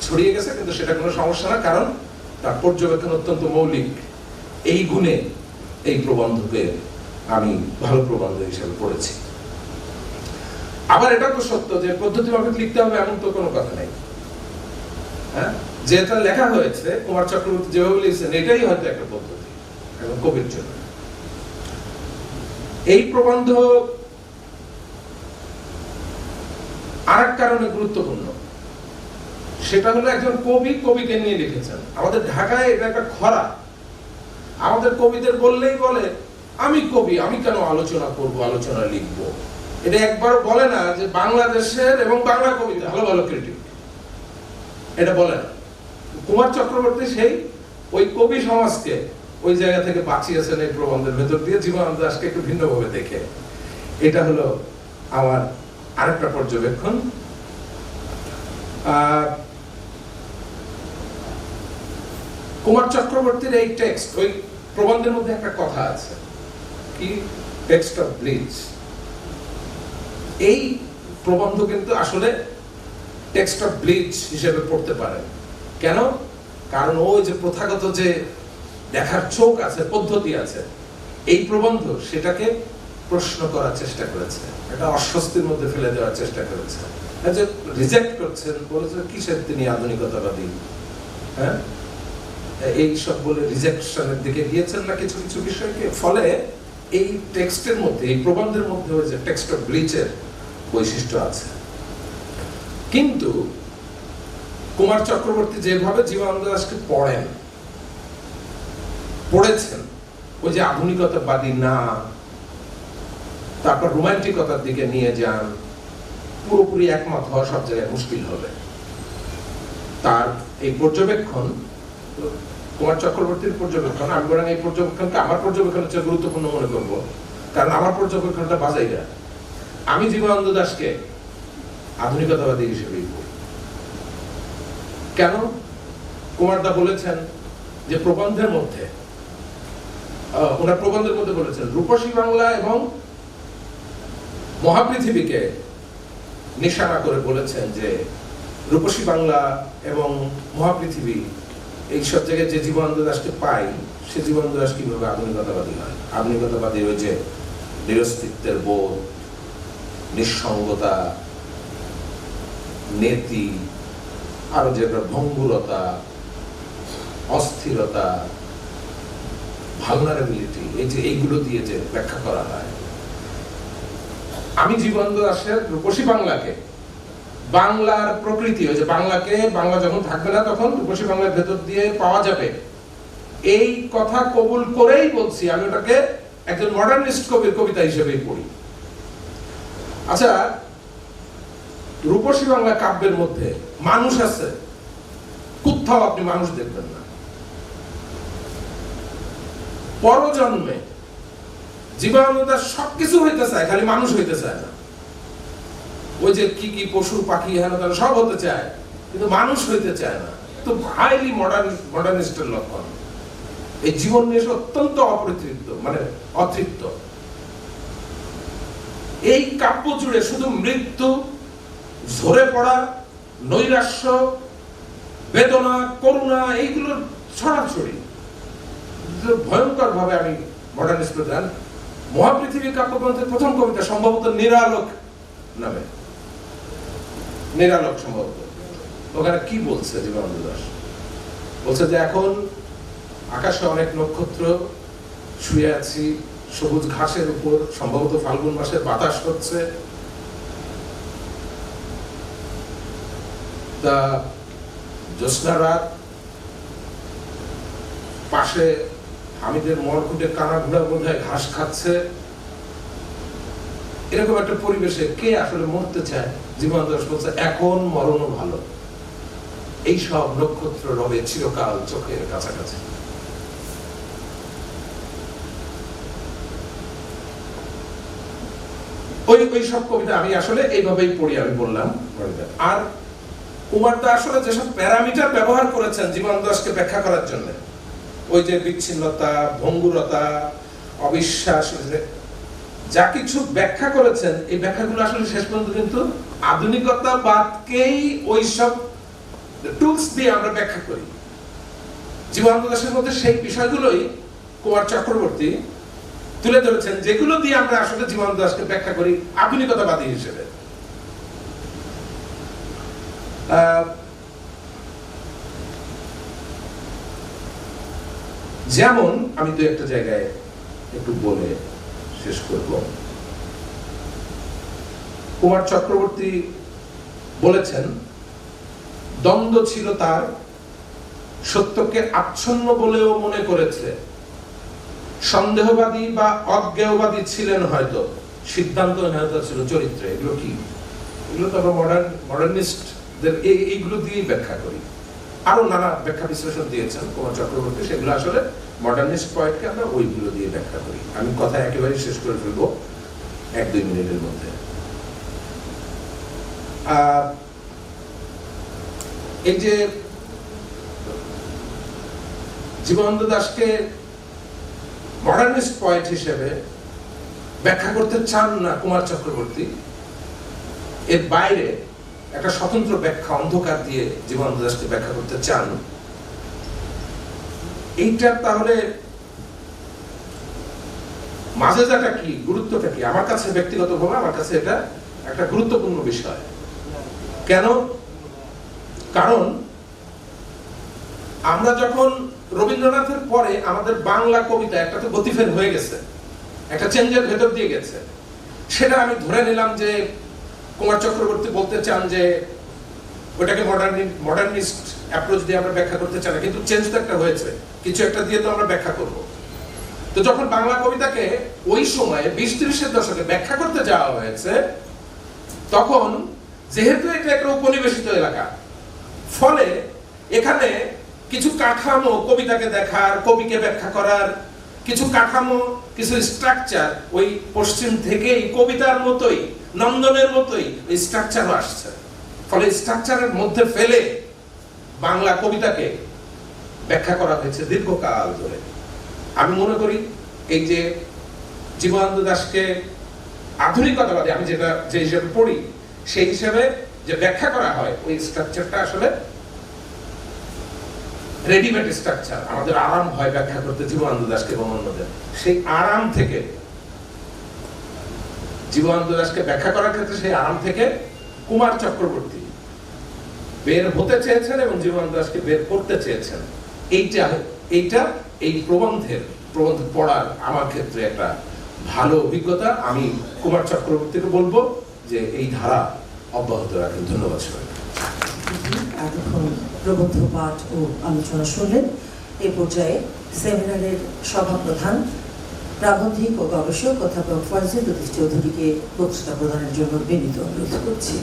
ছড়িয়ে গেছে। কিন্তু সেটা কোনো সমস্যা না, কারণ তার পর্যবেক্ষণ অত্যন্ত মৌলিক। এই গুণে এই প্রবন্ধকে আমি ভালো প্রবন্ধ হিসেবে পড়েছি। আবার এটা তো সত্য যে পদ্ধতি মাফিক লিখতে হবে এমন তো কোনো কথা নেই। হ্যাঁ, যেটা লেখা হয়েছে কুমার চক্রবর্তী যেভাবে লিখছেন এটাই হয়তো একটা পদ্ধতি এবং কবির জন্য। এই প্রবন্ধ আরেক কারণে গুরুত্বপূর্ণ, সেটা হলো একজন কবি কবিকে নিয়ে লিখেছেন। আমাদের ঢাকায় এটা একটা খরা। আমাদের কবিদের বললেই বলে আমি কবি, আমি কেন আলোচনা করব, আলোচনা লিখব। এটা একবার বলে না যে বাংলাদেশের এবং বাংলা কবিতা ভালো ভালো ক্রিটিক, এটা বলে না। কুমার চক্রবর্তী সেই ওই কবি সমাজকে ওই জায়গা থেকে বাঁচিয়েছেন এই প্রবন্ধের ভেতর দিয়ে, জীবনানন্দ দাশকে একটু ভিন্নভাবে দেখে। এটা হলো আমার আরেকটা পর্যবেক্ষণ। কুমার চক্রবর্তীর এই টেক্সট, ওই প্রবন্ধের মধ্যে একটা কথা আছে, কি টেক্সট অফ ব্লিচ। এই প্রবন্ধ কিন্তু আসলে টেক্সট অফ ব্লিচ হিসেবে পড়তে পারেন। কেন? কারণ ওই যে প্রথাগত যে দেখার চোখ আছে, পদ্ধতি আছে, এই প্রবন্ধ সেটাকে প্রশ্ন করার চেষ্টা করেছে, এটা অস্বস্তির মধ্যে ফেলে দেওয়ার চেষ্টা করেছে। যে রিজেক্ট করছেন, বলেছে কিসের তিনি আধুনিকতাবাদী, হ্যাঁ, এই সব বলে রিজেকশনের দিকে গিয়েছেন না কিছু কিছু বিষয়কে। ফলে এই টেক্সটের মধ্যে, এই প্রবন্ধের মধ্যে ওই যে টেক্সট অফ ব্লিচের বৈশিষ্ট্য আছে। কিন্তু কুমার চক্রবর্তী যেভাবে জীবনানন্দ দাশকে পড়েছেন, ওই যে আধুনিকতাবাদী না, তারপর রোমান্টিকতার দিকে নিয়ে যান, পুরোপুরি একমত হওয়া সব জায়গায় মুশকিল হবে। তার এই পর্যবেক্ষণ, কুমার চক্রবর্তীর পর্যবেক্ষণ, আমি বরং এই পর্যবেক্ষণকে আমার পর্যবেক্ষণের চেয়ে গুরুত্বপূর্ণ মনে করবো, কারণ আমার পর্যবেক্ষণটা বাজাইরা। আমি জীবনানন্দ দাশকে আধুনিকতাবাদী হিসেবেই পড়ি। কেন? কুমারদা বলেছেন যে প্রবন্ধের মধ্যে, ওনার প্রবন্ধের মধ্যে বলেছেন রূপসী বাংলা এবং মহাপৃথিবীকে নিশানা করে বলেছেন যে রূপসী বাংলা এবং মহাপৃথিবী এই সব জায়গায় যে জীবনানন্দ দাশকে পাই, সে জীবনানন্দ দাশ কিভাবে আধুনিকতাবাদী হয়। আধুনিকতাবাদী ওই যে নিরস্তিত্বের বোধ, নিঃসঙ্গতা, নেতি, আরো যে ভঙ্গুরতা, অস্থিরতা, ভালনারেবিলিটি, এই যে এইগুলো দিয়ে যে ব্যাখ্যা করা হয়। আমি জীবনানন্দ দাশের রূপসী বাংলাকে, বাংলার প্রকৃতি, ওই যে বাংলাকে, বাংলা যখন থাকবে না তখন রূপসী বাংলার ভেতর দিয়ে পাওয়া যাবে, এই কথা কবুল করেই বলছি আমি ওটাকে একজন মডার্নিস্ট কবির কবিতা হিসেবেই পড়ি। আচ্ছা, রূপসী বাংলা কাব্যের মধ্যে মানুষ আছে, কোথাও আপনি মানুষ দেখবেন না। পরজন্মে জীবানন্দ দাশ সবকিছু হইতে চায়, খালি মানুষ হইতে চায় না। ওই যে কি কি পশু পাখি হেন তেন সব হতে চায়, কিন্তু মানুষ হইতে চায় না। তো হাইলি মডার্নিস্টের লক্ষণ। এই জীবন নিয়ে অত্যন্ত অপরিতৃপ্ত, মানে অতৃপ্ত। এই কাব্য জুড়ে শুধু মৃত্যু, ঝরে পড়া, নৈরাশ্য, বেদনা, করুণা, এইগুলোর ছড়াছড়ি ভয়ঙ্কর ভাবে আমি মডার্নিস্ট প্রধান। মহাপৃথিবী কাব্যগ্রন্থের প্রথম কবিতা সম্ভবত নিরালোক নামে, নিরালোক সম্ভবত। ওখানে কি বলছে জীবনানন্দ দাশ? বলছে যে এখন আকাশে অনেক নক্ষত্র, শুয়ে আছি সবুজ ঘাসের উপর, সম্ভবত ফাল্গুন মাসের বাতাস হচ্ছে, তা জ্যোৎস্না রাত, পাশে হামিদের মরকুটে কানাঘুড়া বোধহয় ঘাস খাচ্ছে। এরকম একটা পরিবেশে কে আসলে মরতে চায়? জীবন দাস বলছে এখন মরণও ভালো। এইসব নক্ষত্র রবে চিরকাল চোখের কাছাকাছি। ওই সব কবিতা আমি আসলে এইভাবেই পড়ি, আমি বললাম। আর কুমার দা আসলে যেসব প্যারামিটার ব্যবহার করেছেন জীবন দাসকে ব্যাখ্যা করার জন্য, ওই যে বিচ্ছিন্নতা, ভঙ্গুরতা, অবিশ্বাস, যা কিছু ব্যাখ্যা করেছেন, এই ব্যাখ্যাগুলো আসলে শেষ পর্যন্ত কিন্তু আধুনিকতাবাদকেই ওইসব টুলস দিয়ে আমরা ব্যাখ্যা করি। জীবনানন্দ দাশের মধ্যে সেই বিষয়গুলোই কুমার চক্রবর্তী তুলে ধরেছেন, যেগুলো দিয়ে আমরা আসলে জীবনানন্দ দাশকে ব্যাখ্যা করি আধুনিকতাবাদী হিসেবে। যেমন আমি তো একটা জায়গায় একটু বলে শেষ করব। কুমার চক্রবর্তী বলেছেন, দ্বন্দ্ব ছিল তার, সত্যকে আচ্ছন্ন বলেও মনে করেছে, সন্দেহবাদী বা অজ্ঞেয়বাদী ছিলেন হয়তো, সিদ্ধান্ত নেওয়া ছিল চরিত্রে। এগুলো কি? এগুলো তো আমরা মডার্নিস্টদের এইগুলো দিয়েই ব্যাখ্যা করি। আরো নানা ব্যাখ্যা বিশ্লেষণ দিয়েছেন কুমার চক্রবর্তী, সেগুলো আসলে মডার্নিস্ট পয়েন্টকে আমরা ওইগুলো দিয়ে ব্যাখ্যা করি। আমি কথা একেবারে শেষ করে ফেলবো 1-2 মিনিটের মধ্যে। এই যে জীবনানন্দ দাশকে মডার্নিস্ট পয়েন্ট হিসেবে ব্যাখ্যা করতে চান না কুমার চক্রবর্তী, এর বাইরে একটা স্বতন্ত্র ব্যাখ্যা অন্ধকার দিয়ে জীবনানন্দ দাশকে ব্যাখ্যা করতে চান। এইটার তাহলে মাজেজাটা কি, গুরুত্বটা কি? আমার কাছে ব্যক্তিগতভাবে আমার কাছে এটা একটা গুরুত্বপূর্ণ বিষয়। কেন? কারণ আমরা যখন রবীন্দ্রনাথের পরে আমাদের বাংলা কবিতা একটা তো গতিফের হয়ে গেছে, একটা চেঞ্জের ভেতর দিয়ে গেছে, সেটা আমি ধরে নিলাম যে কুমার চক্রবর্তী বলতে চান যে ওটাকে মডার্নিস্ট অ্যাপ্রোচ দিয়ে আমরা ব্যাখ্যা করতে চাই না, কিন্তু চেঞ্জ তো একটা হয়েছে, কিছু একটা দিয়ে তো আমরা ব্যাখ্যা করব। তো যখন বাংলা কবিতাকে ওই সময়ে 20-30-এর দশকে ব্যাখ্যা করতে যাওয়া হয়েছে, তখন যেহেতু এটা একটা উপনিবেশিত এলাকা, ফলে এখানে কিছু কাঠামো কবিতাকে দেখার, কবিকে ব্যাখ্যা করার কিছু কাঠামো, কিছু স্ট্রাকচার ওই পশ্চিম থেকেই কবিতার মতোই, নন্দনের মতোই ওই স্ট্রাকচারও আসছে। ফলে স্ট্রাকচারের মধ্যে ফেলে বাংলা কবিতাকে ব্যাখ্যা করা হয়েছে দীর্ঘকাল ধরে। আমি মনে করি এই যে জীবনানন্দ দাশকে আধুনিকতাবাদী, আমি যেটা যে হিসেবে পড়ি, সেই হিসেবে যে ব্যাখ্যা করা হয়, ওই স্ট্রাকচারটা আসলে রেডিমেড স্ট্রাকচার। আমাদের আরাম হয় ব্যাখ্যা করতে জীবনানন্দ দাশকে এবং অন্যদের। সেই আরাম থেকে জীবনানন্দ দাশকে ব্যাখ্যা করার ক্ষেত্রে সেই আরাম থেকে কুমার চক্রবর্তী বের হতে চেয়েছেন এবং জীবনানন্দ দাশকে বের করতে চেয়েছেন। এইটা এই প্রবন্ধ পড়ার আমার ক্ষেত্রে একটা ভালো অভিজ্ঞতা। আমি কুমার চক্রবর্তীকে বলবো যে এই ধারা অব্যাহত রাখেন। ধন্যবাদ সবাই। এতক্ষণ প্রবন্ধ পাঠ ও আলোচনা শুনলেন। এ পর্যায়ে সেমিনারের সভাপ্রধান, প্রাবন্ধিক ও গবেষক অধ্যাপক ফয়জুল লতিফ চৌধুরীকে বক্তৃতা প্রদানের জন্য বিনীত অনুরোধ করছি।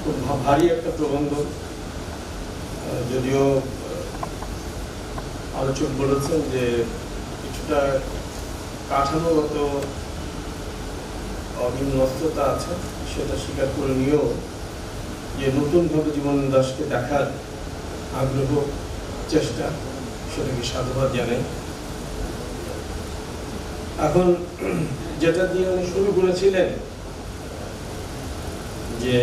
খুব ভারী একটা প্রবন্ধ, যদিও আলোচক বলেছেন যে কিছুটা কাঠামোগত অবিন্যস্ততা আছে, সেটা স্বীকার করে নিয়েও যে নতুনভাবে জীবনানন্দ দাশকে দেখার আগ্রহ, চেষ্টা, সেটাকে সাধুবাদ জানাই। এখন যেটা দিয়ে উনি শুরু করেছিলেন যে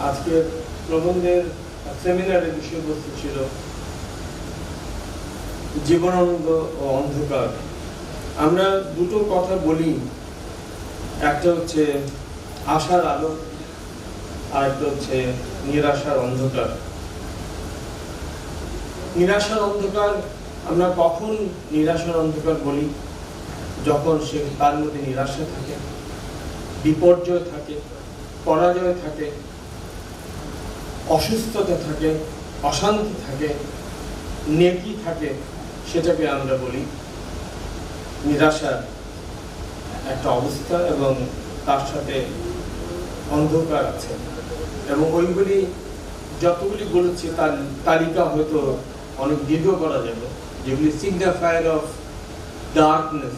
আজকের প্রবন্ধের সেমিনারের বিষয়বস্তু ছিল জীবনানন্দ ও অন্ধকার। আমরা দুটো কথা বলি, একটা হচ্ছে আশার আলো, আর একটা হচ্ছে নিরাশার অন্ধকার। নিরাশার অন্ধকার, আমরা কখন নিরাশার অন্ধকার বলি? যখন সে তার মধ্যে নিরাশা থাকে, বিপর্যয় থাকে, পরাজয় থাকে, অসুস্থতা থাকে, অশান্তি থাকে, নেকি থাকে, সেটাকে আমরা বলি নিরাশার একটা অবস্থা, এবং তার সাথে অন্ধকার আছে। এবং ওইগুলি যতগুলি বলেছি তার তালিকা হয়তো অনেক দীর্ঘ করা যাবে, যেগুলি সিগনিফায়ার অফ ডার্কনেস।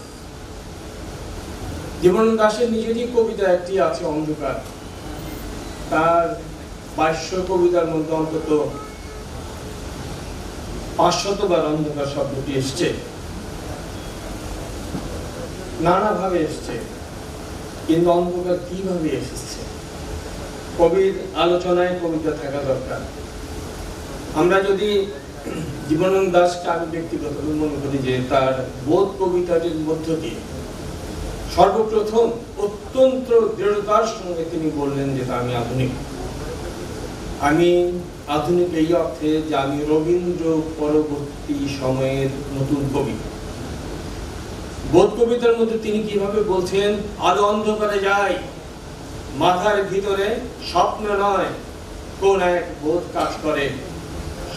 জীবনানন্দ দাশের নিজেরই কবিতা একটি আছে, অন্ধকার। তার 2200 কবিতার মধ্যে অন্তত 500 বার অন্ধকার শব্দটি এসছে, নানাভাবে এসছে। কিন্তু অন্ধকার কিভাবে এসেছে, কবির আলোচনায় কবিতা থাকা দরকার। আমরা যদি জীবনানন্দ দাশকে, আমি ব্যক্তিগতভাবে মনে করি যে তার বোধ কবিতাটির মধ্য দিয়ে সর্বপ্রথম অত্যন্ত দৃঢ়তার সঙ্গে তিনি বললেন যে আমি আধুনিক। আমি আধুনিক এই অর্থে যে আমি রবীন্দ্র পরবর্তী সময়ের নতুন কবি। বোধ কবিতার মধ্যে তিনি কিভাবে বলছেন, আলো অন্ধকারে যায়, মাথার ভিতরে স্বপ্ন নয় কোন এক বোধ কাজ করে,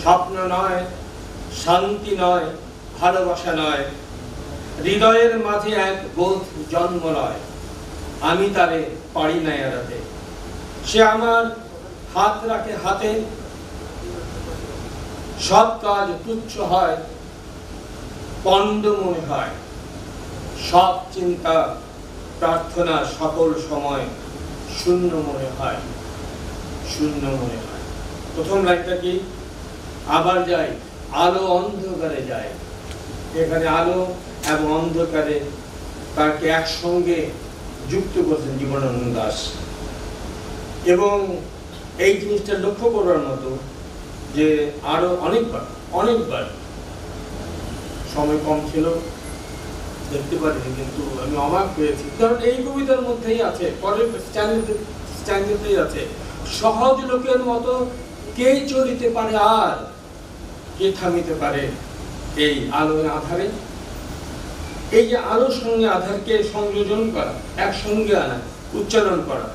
স্বপ্ন নয়, শান্তি নয়, ভালোবাসা নয়, হৃদয়ের মাঝে এক বোধ জন্ম নয়, আমি তারে পারি না এড়াতে। সে আমার হাত রাখে হাতে, সব কাজ তুচ্ছ হয়, পণ্ড মনে হয়, সব চিন্তা প্রার্থনা সকল সময় শূন্য মনে হয়, শূন্য মনে হয়। প্রথম লাইনটা কি? আবার যাই, আলো অন্ধকারে যায়। এখানে আলো এবং অন্ধকারে তাকে একসঙ্গে যুক্ত করছেন জীবনানন্দ দাশ। এবং এই জিনিসটা লক্ষ্য করার মতো যে আরো অনেকবার সময় কম ছিল, দেখতে পারিনি, কিন্তু আমি অবাক হয়েছি। কারণ এই কবিতার মধ্যেই আছে, পরের স্ট্যান্ডাতেই আছে, সহজ লোকের মতো কে চলিতে পারে আর কে থামিতে পারে এই আলোর আধারে। এই যে আলোর সঙ্গে আধারকে সংযোজন করা, একসঙ্গে আনা, উচ্চারণ করা,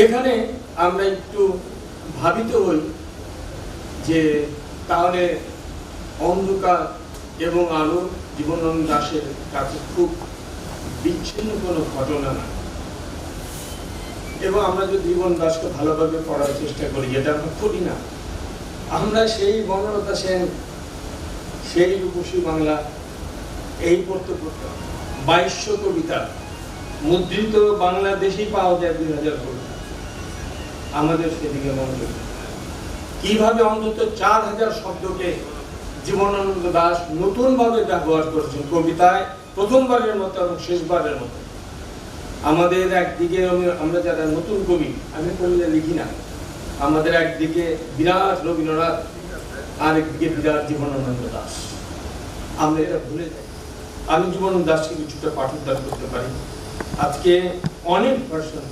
এখানে আমরা একটু ভাবিত হই যে তাহলে অন্ধকার এবং আলো জীবনানন্দ দাশের কাছে খুব বিচ্ছিন্ন কোনো ঘটনা না। এবং আমরা যদি জীবন দাশকে ভালোভাবে পড়ার চেষ্টা করি, এটা আমরা করি না। আমরা সেই বনলতা সেন, সেই রূপসী বাংলা, এই পড়তে 2200 কবিতা মুদ্রিত বাংলাদেশেই পাওয়া যায় 2000 কবিতা। আমাদের সেদিকে মনোযোগ, কিভাবে অন্তত 4000 শব্দকে জীবনানন্দ দাশ নতুন ভাবে ব্যবহার করেছেন কবিতায়, প্রথমবারের মতো এবং শেষবারের মতো। আমাদের একদিকে আমরা যারা নতুন কবি, আমি কবিতা লিখি না, আমাদের একদিকে বিরাট রবীন্দ্রনাথ, আরেকদিকে বিরাট জীবনানন্দ দাশ। আমরা এটা ভুলে যাই। আমি জীবনানন্দ দাশকে কিছুটা পাঠোদ্ধার করতে পারি, আজকে অনেক ভার্সন।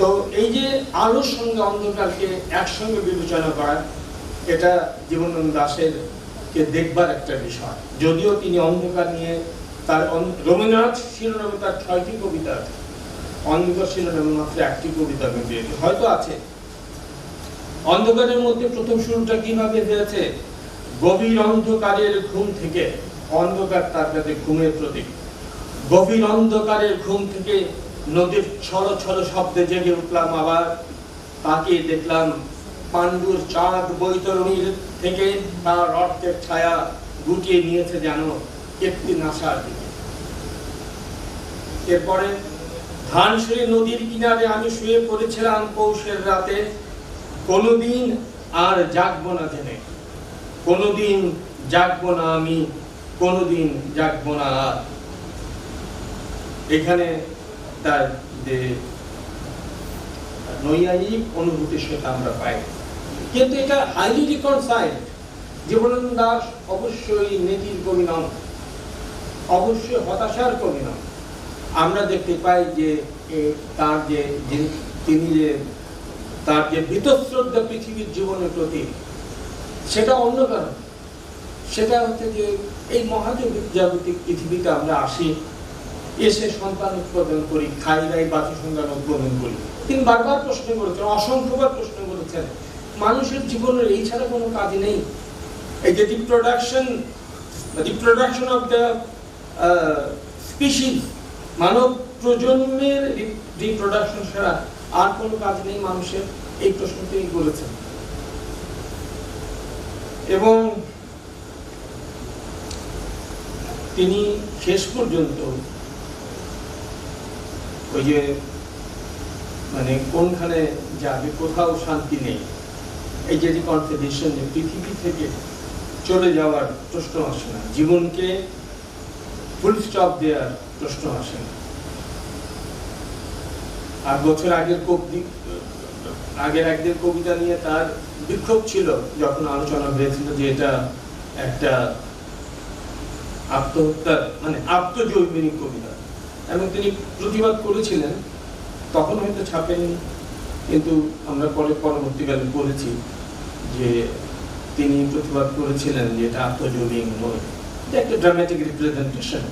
তো এই যে আলোর সঙ্গে অন্ধকারকে একসঙ্গে বিবেচনা করা, এটা জীবনানন্দ দাশের কে দেখবার একটা বিষয়। যদিও তিনি অন্ধকার নিয়ে তার রবীন্দ্রনাথ শিরোনামে তার 6টি কবিতা আছে, অন্ধকার শিরোনামে মাত্র 1টি কবিতা বেরিয়েছে, হয়তো আছে। অন্ধকারের মধ্যে প্রথম শুরুটা কিভাবে হয়েছে? গভীর অন্ধকারের ঘুম থেকে, অন্ধকার তার কাছে ঘুমের প্রতীক। গভীর অন্ধকারের ঘুম থেকে নদীর ছড়ো ছড়ো শব্দে জেগে উঠলাম, আবার তাকে দেখলাম পাণ্ডুর চাঁদ বৈতরণীর থেকে তার রক্তের ছায়া গুটিয়ে নিয়েছে যেন একটি নাসার দিকে। এরপরে ধানসিঁড়ি নদীর কিনারে আমি শুয়ে পড়েছিলাম পৌষের রাতে, কোনোদিন আর জাগবো না জেনে, কোনোদিন জাগবো না আমি, কোনোদিন জাগবো না আর। এখানে তার যে নৈয়ায়িক অনুভূতি সেটা আমরা পাই, কিন্তু এটা হাইলি রিকনসাইল্ড। জীবনানন্দ দাশ অবশ্যই নীতির কবি নন, অবশ্যই হতাশার কবি নন। আমরা দেখতে পাই যে তার যে তিনি যে তার যে বীতশ্রদ্ধা পৃথিবীর জীবনের প্রতি, সেটা অন্য কারণ। সেটা হচ্ছে যে এই মহাজাগতিক পৃথিবীতে আমরা আসি, এসে সন্তান উৎপাদন করি, খাই দাই, বাকি সন্তান উৎপাদন করি। তিনি বারবার প্রশ্ন করেছেন, অসংখ্যবার প্রশ্ন করেছেন, মানুষের জীবনের এই ছাড়া কোনো কাজ নেই। এই যে রিপ্রোডাকশন অফ দ্য স্পিসিস, মানব প্রজন্মের রিপ্রোডাকশন ছাড়া আর কোনো কাজ নেই মানুষের, এই প্রশ্ন তিনি করেছেন। এবং তিনি শেষ পর্যন্ত ওই যে মানে কোনখানে যাবে, কোথাও শান্তি নেই, এই যে কনফিডেশন, যে পৃথিবী থেকে চলে যাওয়ার প্রশ্ন আসে না, জীবনকে ফুল স্টপ দেওয়ার প্রশ্ন আসে না। আর বছর আগের একদিন কবিতা নিয়ে তার বিক্ষোভ ছিল, যখন আলোচনা হয়েছিল যে এটা একটা আত্মহত্যার মানে আত্মজৈবিক কবিতা, এবং তিনি প্রতিবাদ করেছিলেন। তখন হয়তো ছাপেনি, কিন্তু আমরা পরবর্তীকালে পড়েছি যে তিনি প্রতিবাদ করেছিলেন যে এটা আত্মজৈবিক নয়, এটা একটা ড্রামাটিক রিপ্রেজেন্টেশন।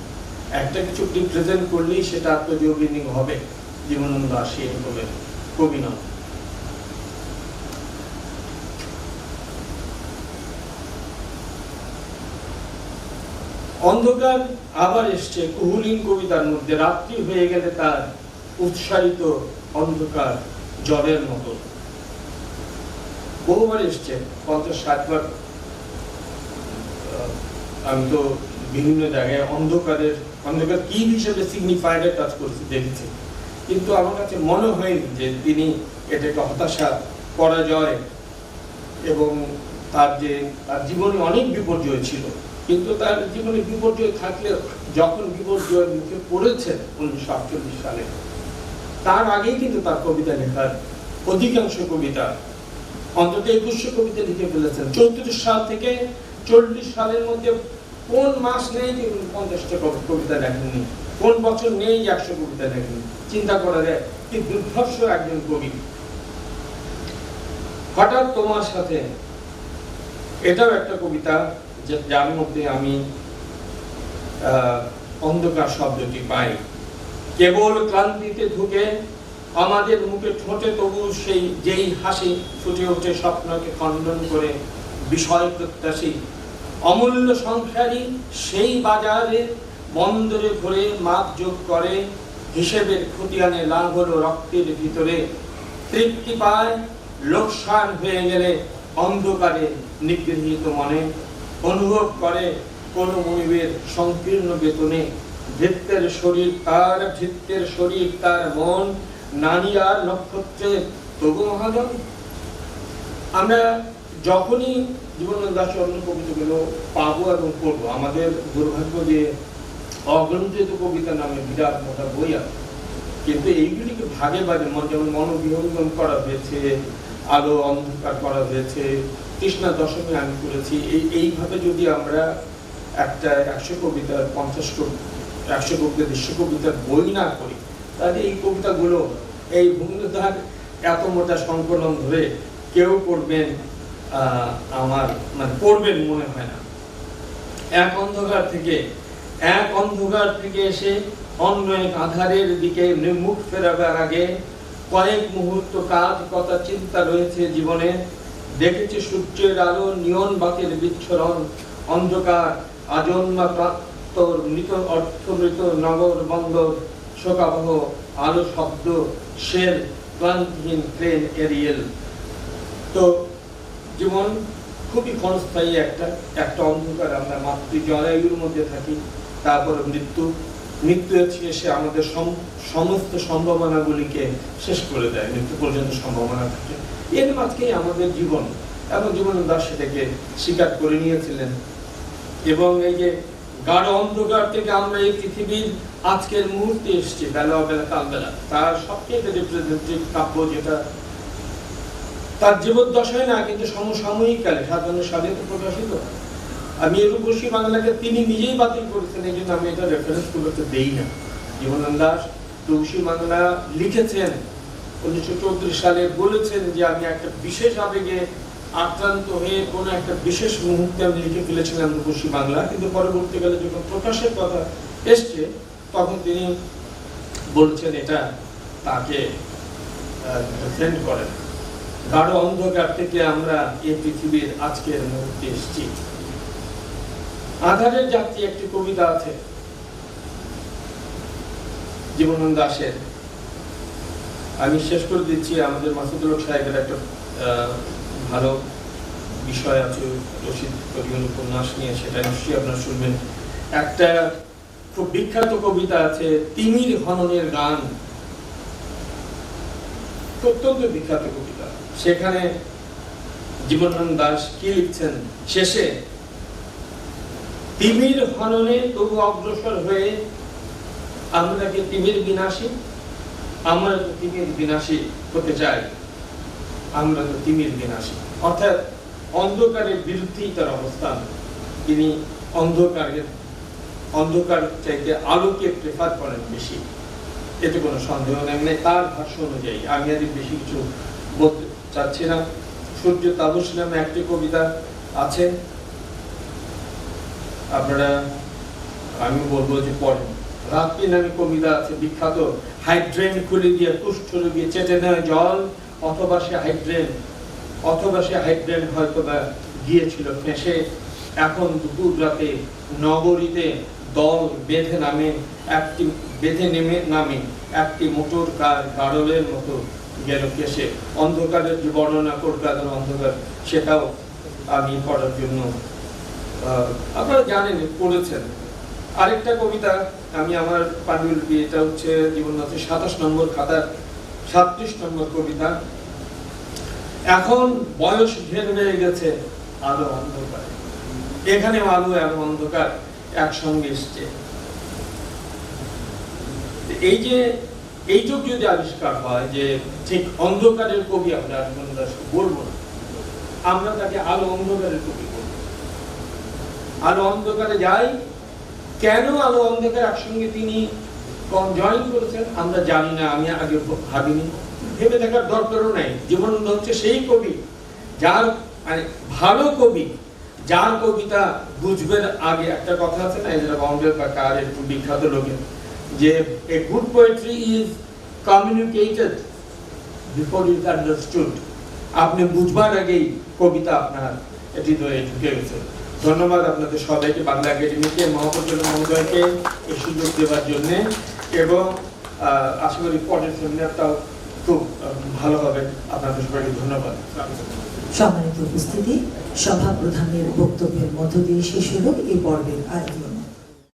একটা কিছু রিপ্রেজেন্ট করলেই সেটা আত্মজৈবিক হবে। জীবনানন্দ দাশ এরকমের কবি নন। অন্ধকার আবার এসছে কুহুলিন কবিতার মধ্যে, রাত্রি হয়ে গেলে তার উৎসারিত অন্ধকার জলের মতো। বহুবার এসছে, 50-60 বার। আমি তো বিভিন্ন জায়গায় অন্ধকার কি হিসেবে সিগনিফাইড কাজ করছি দেখেছি, কিন্তু আমার কাছে মনে হয়নি যে তিনি এটাকে হতাশা, পরাজয়, এবং তার জীবনে অনেক বিপর্যয় ছিল, কিন্তু তার জীবনে বিপর্যয় থাকলেও যখন বিপর্যয়ের মুখে পড়েছেন 1948 সালে, তার আগেই কিন্তু তার কবিতা লেখার অধিকাংশ কবিতা, অন্তত 2100 কবিতা লিখে ফেলেছেন। 34 সাল থেকে 40 সালের মধ্যে কোন মাস নেই যে 50টা কবিতা লেখেননি, কোন বছর নেই 100 কবিতা লেখেননি। চিন্তা করা যায় কি দুর্ধর্ষ একজন কবি। হঠাৎ তোমার সাথে, এটাও একটা কবিতা যার মধ্যে আমি অন্ধকার শব্দটি পাই। কেবল ক্লান্তিতে ঢুকে আমাদের মুখে ঠোঁটে তবু যেই হাসি ফুটে ওঠে স্বপ্নকে খণ্ডন করে, বিষয় প্রত্যাশী অমূল্য সংখ্যারই সেই বাজারে বন্দরে ঘুরে মাপ যোগ করে, হিসেবের খতিয়ানে লাভ হলো রক্তের ভিতরে, তৃপ্তি পায় লোকসান হয়ে গেলে অন্ধকারে নিগৃহীত মনে, অনুভব করে কোন মনিবের সংকীর্ণ বেতনে, ভৃত্যের শরীর তার মন, নারী আর নক্ষত্রের তবু মহাজন। আমরা যখনই জীবনানন্দ দাশের অন্য কবিতাগুলো পাবো এবং পড়বো, আমাদের দুর্ভাগ্য যে অগ্রন্থিত কবিতা নামে বিরাট মোটা বই আছে, কিন্তু এইগুলিকে ভাগে ভাগে, যেমন মনোবিহঙ্গম করা হয়েছে, আলো অন্ধকার করা হয়েছে, কৃষ্ণা দশমী আমি করেছি, এইভাবে যদি আমরা একটা 100 কবিতার 100 কবিতার 100 কবিতার বই না করি, তাহলে এই কবিতাগুলো এই ভূমিধার এত মোটা সংকলন ধরে কেউ পড়বেন আমার মানে পড়বেন মনে হয় না। এক অন্ধকার থেকে এসে অন্য এক আধারের দিকে মুখ ফেরাবার আগে কয়েক মুহূর্ত কাজ, কথা, চিন্তা রয়েছে জীবনে। দেখেছি সূর্যের আলো, নিয়ন বাতির বিচ্ছরণ, অন্ধকার আজন্মা প্রান্তর, মৃত অর্থমৃত নগর বন্দর, শোকাবহ আলো শব্দ, শেল, ক্লান্তিহীন ট্রেন, এরিয়েল। তো জীবন খুবই ক্ষণস্থায়ী একটা অন্ধকার। আমরা মাতৃ জরায়ুর মধ্যে থাকি, তারপর মৃত্যু এসে আমাদের সমস্ত সম্ভাবনাগুলিকে শেষ করে দেয়। মৃত্যু পর্যন্ত সম্ভাবনা থাকে, এর মাঝখানে আমাদের জীবন। এবং জীবনানন্দ দাশ সেটাকে স্বীকার করে নিয়েছিলেন। এবং এই যে গাঢ় অন্ধকার থেকে আমরা এই পৃথিবীর আজকের মুহূর্তে এসেছি, বেলা কালবেলা, তার সবচেয়ে রিপ্রেজেন্টেটিভ কাব্য, যেটা তার জীবদ্দশায় না কিন্তু সমসাময়িক কালে 57 সালে প্রকাশিত। আমি রূপসী বাংলাকে তিনি নিজেই বাতিল করেছেন, এই জন্য আমি এটা রেফারেন্স গুলোতে দেই না। জীবনানন্দ দাশ রূপসী বাংলা লিখেছেন 1934 সালে বলেছেন যে আমি একটা বিশেষ আবেগে আক্রান্ত হয়ে কোনো একটা বিশেষ মুহূর্তে আমি লিখে ফেলেছিলাম রূপসী বাংলা, কিন্তু পরবর্তীকালে যখন প্রকাশের কথা এসছে তখন তিনি বলছেন এটা তাকে ফ্রেন্ড করেন। গাঢ় অন্ধকার থেকে আমরা এই পৃথিবীর আজকের মুহূর্তে এসেছি। আধারের যাত্রী একটি কবিতা আছে জীবনানন্দ দাশের, আমি শেষ করে দিচ্ছি। আমাদের মাসুদুল হক সাহেবের একটা ভালো বিষয় আছে রশিদ করিমের উপন্যাস নিয়ে, সেটা নিশ্চয়ই আপনারা শুনবেন। একটা খুব বিখ্যাত কবিতা আছে তিমির হননের গান, অত্যন্ত বিখ্যাত কবিতা। সেখানে জীবনানন্দ দাশ কি লিখছেন শেষে, তিমির হননে তবু অগ্রসর হয়ে আমরা কি তিমির বিনাশী, আমরা তো তিমির বিনাশী হতে চাই, আমরা তো তিমির বিনাশী। অর্থাৎ অন্ধকারের বিরুদ্ধেই তার অবস্থান। তিনি অন্ধকার চাইতে আলোকে প্রেফার করেন বেশি, এতে কোনো সন্দেহ নেই। তার ভাষ্য অনুযায়ী আমি আর বেশি কিছু বলতে চাচ্ছি না। সূর্য তাপস নামে একটি কবিতা আছে, আপনারা আমি বলবো যে পড়েন। রাত্রি নামে কবিতা আছে বিখ্যাত, হাইড্রেন খুলে দিয়ে কুষ্ঠ রোগী চেটে নেয় জল, অথবা সে হাইড্রেন হয়তো বা গিয়েছিল ফেঁসে। এখন দুপুর রাতে নগরীতে দল বেঁধে নেমে একটি মোটর কার গাড়লের মতো গেল কেসে। অন্ধকারের যে বর্ণনা কলকাতার অন্ধকার, সেটাও আমি পড়ার জন্য আপনারা জানেন, পড়েছেন। আরেকটা কবিতা আমি আমার পাণ্ডুলিপি, এটা হচ্ছে জীবননাথের 27 নম্বর খাতার 37 নম্বর কবিতা। এখন বয়স ঢের হয়ে গেছে আলো অন্ধকার, এখানে আলো এবং অন্ধকার একসঙ্গে এসছে। এইটুক যদি আবিষ্কার হয় যে ঠিক অন্ধকারের কবি আমরা বলবো না, আমরা তাকে আলো অন্ধকারের কবি বলবো। আলো অন্ধকারে যাই কেন, আলো অন্ধকার একসঙ্গে তিনি জয়েন করেছেন আমরা জানি না, আমি আগে ভাবিনি, ভেবে দেখার দরকারও নাই। জীবনানন্দ হচ্ছে সেই কবি যার ভালো কবি, যার কবিতা বুঝবেন আগে। একটা কথা আছে না, যেটা বাউন্ডারি বা কার একটু বিখ্যাত লোকের, যে a good poetry is communicated before is understood. আপনি বুঝবার আগেই কবিতা আপনার হৃদয়ে ঢুকে গেছে। ধন্যবাদ আপনাদের সবাইকে, বাংলা একাডেমিকে, মহাপরিচালক মহোদয়কে এই সুযোগ দেওয়ার জন্য, এবং আশা করি পরের সেমিনারটাও খুব ভালো হবে। আপনাদের সবাইকে ধন্যবাদ। সম্মানিত উপস্থিতি, সভা প্রধানের বক্তব্যের মধ্য দিয়ে শেষ হল এই পর্বের আয়োজন।